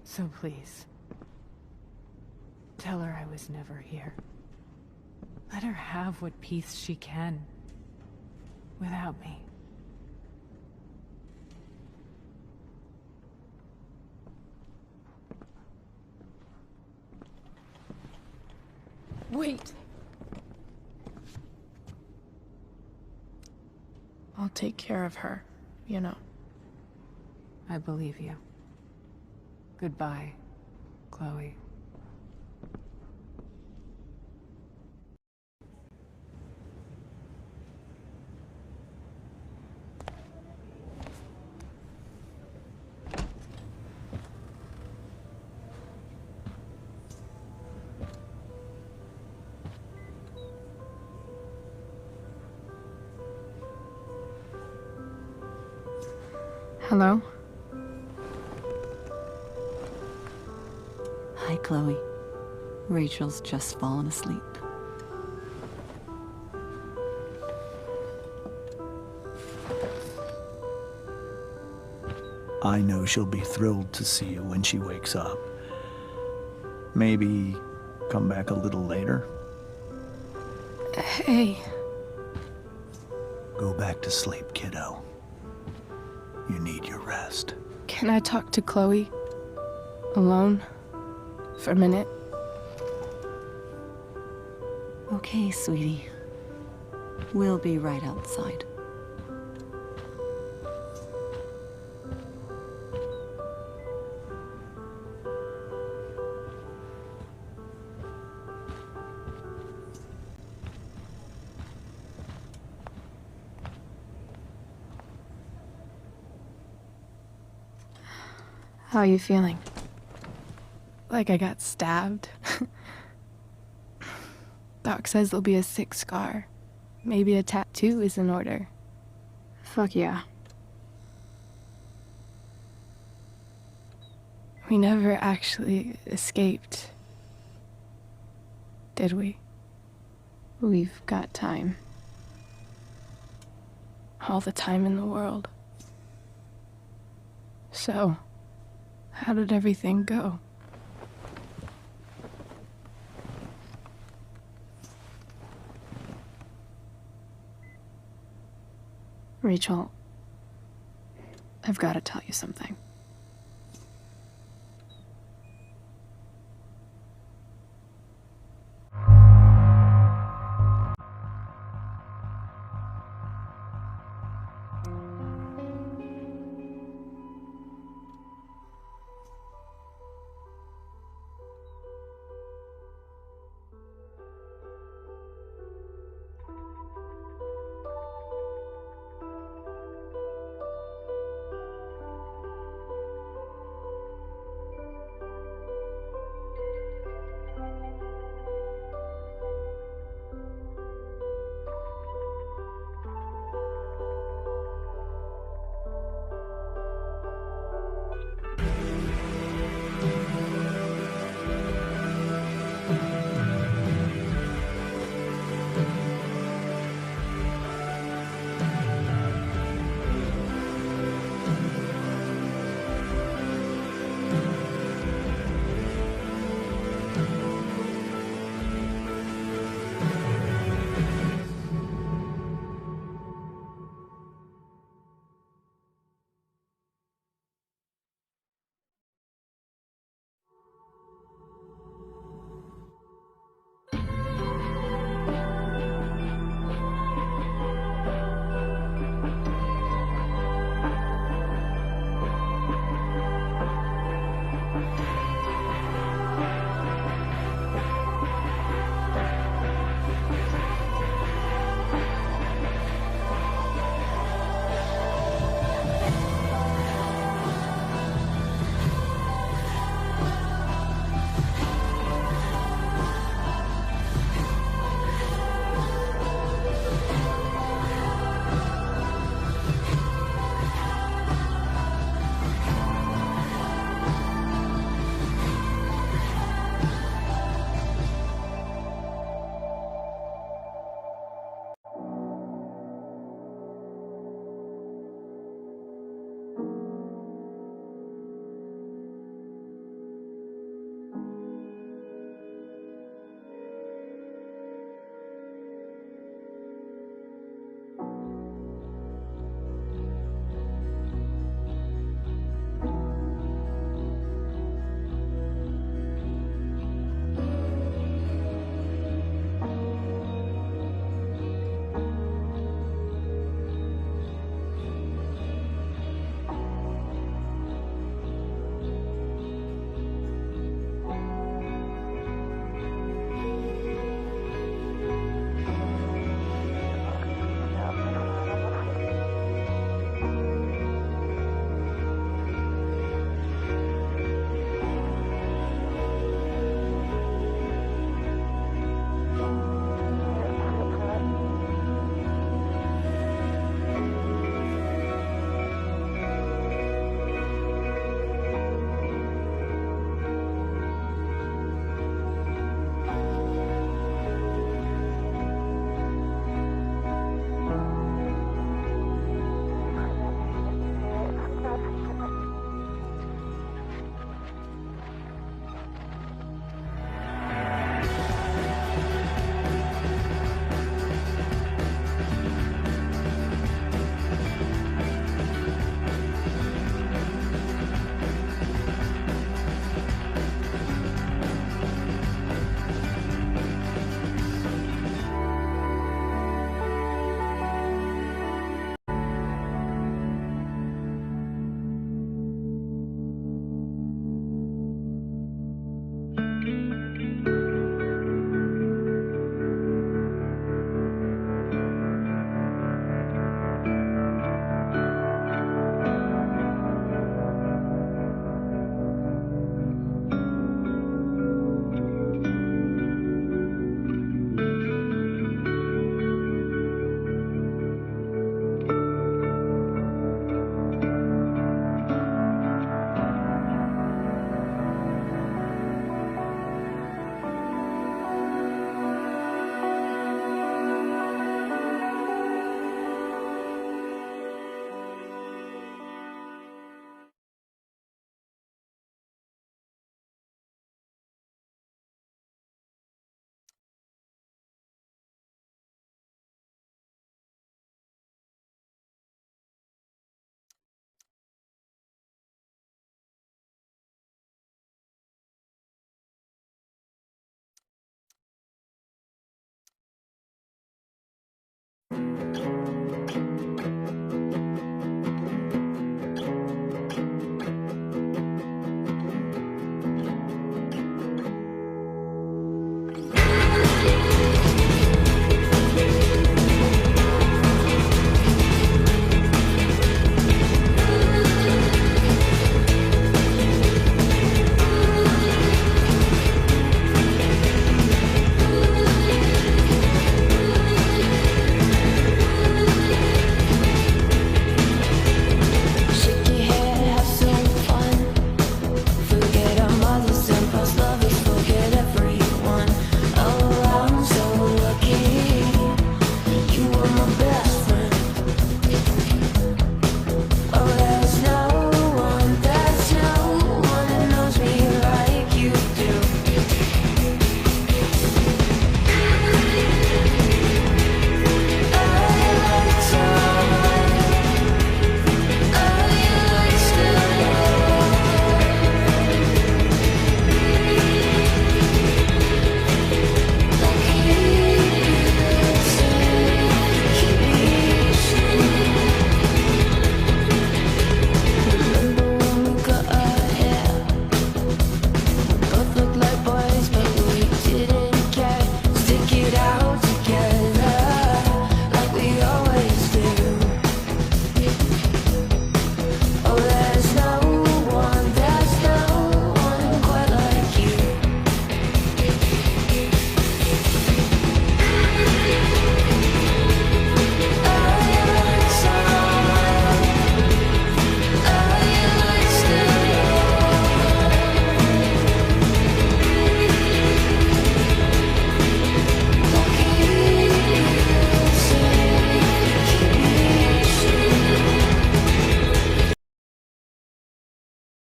So please, tell her I was never here. Let her have what peace she can without me. Wait! I'll take care of her, you know. I believe you. Goodbye, Chloe. Hello? Hi, Chloe. Rachel's just fallen asleep. I know she'll be thrilled to see you when she wakes up. Maybe come back a little later? Hey. Go back to sleep, kiddo. You need your rest. Can I talk to Chloe? Alone? For a minute? Okay, sweetie. We'll be right outside. How are you feeling? Like I got stabbed? Doc says there'll be a sick scar. Maybe a tattoo is in order. Fuck yeah. We never actually escaped, did we? We've got time. All the time in the world. So, how did everything go? Rachel, I've got to tell you something.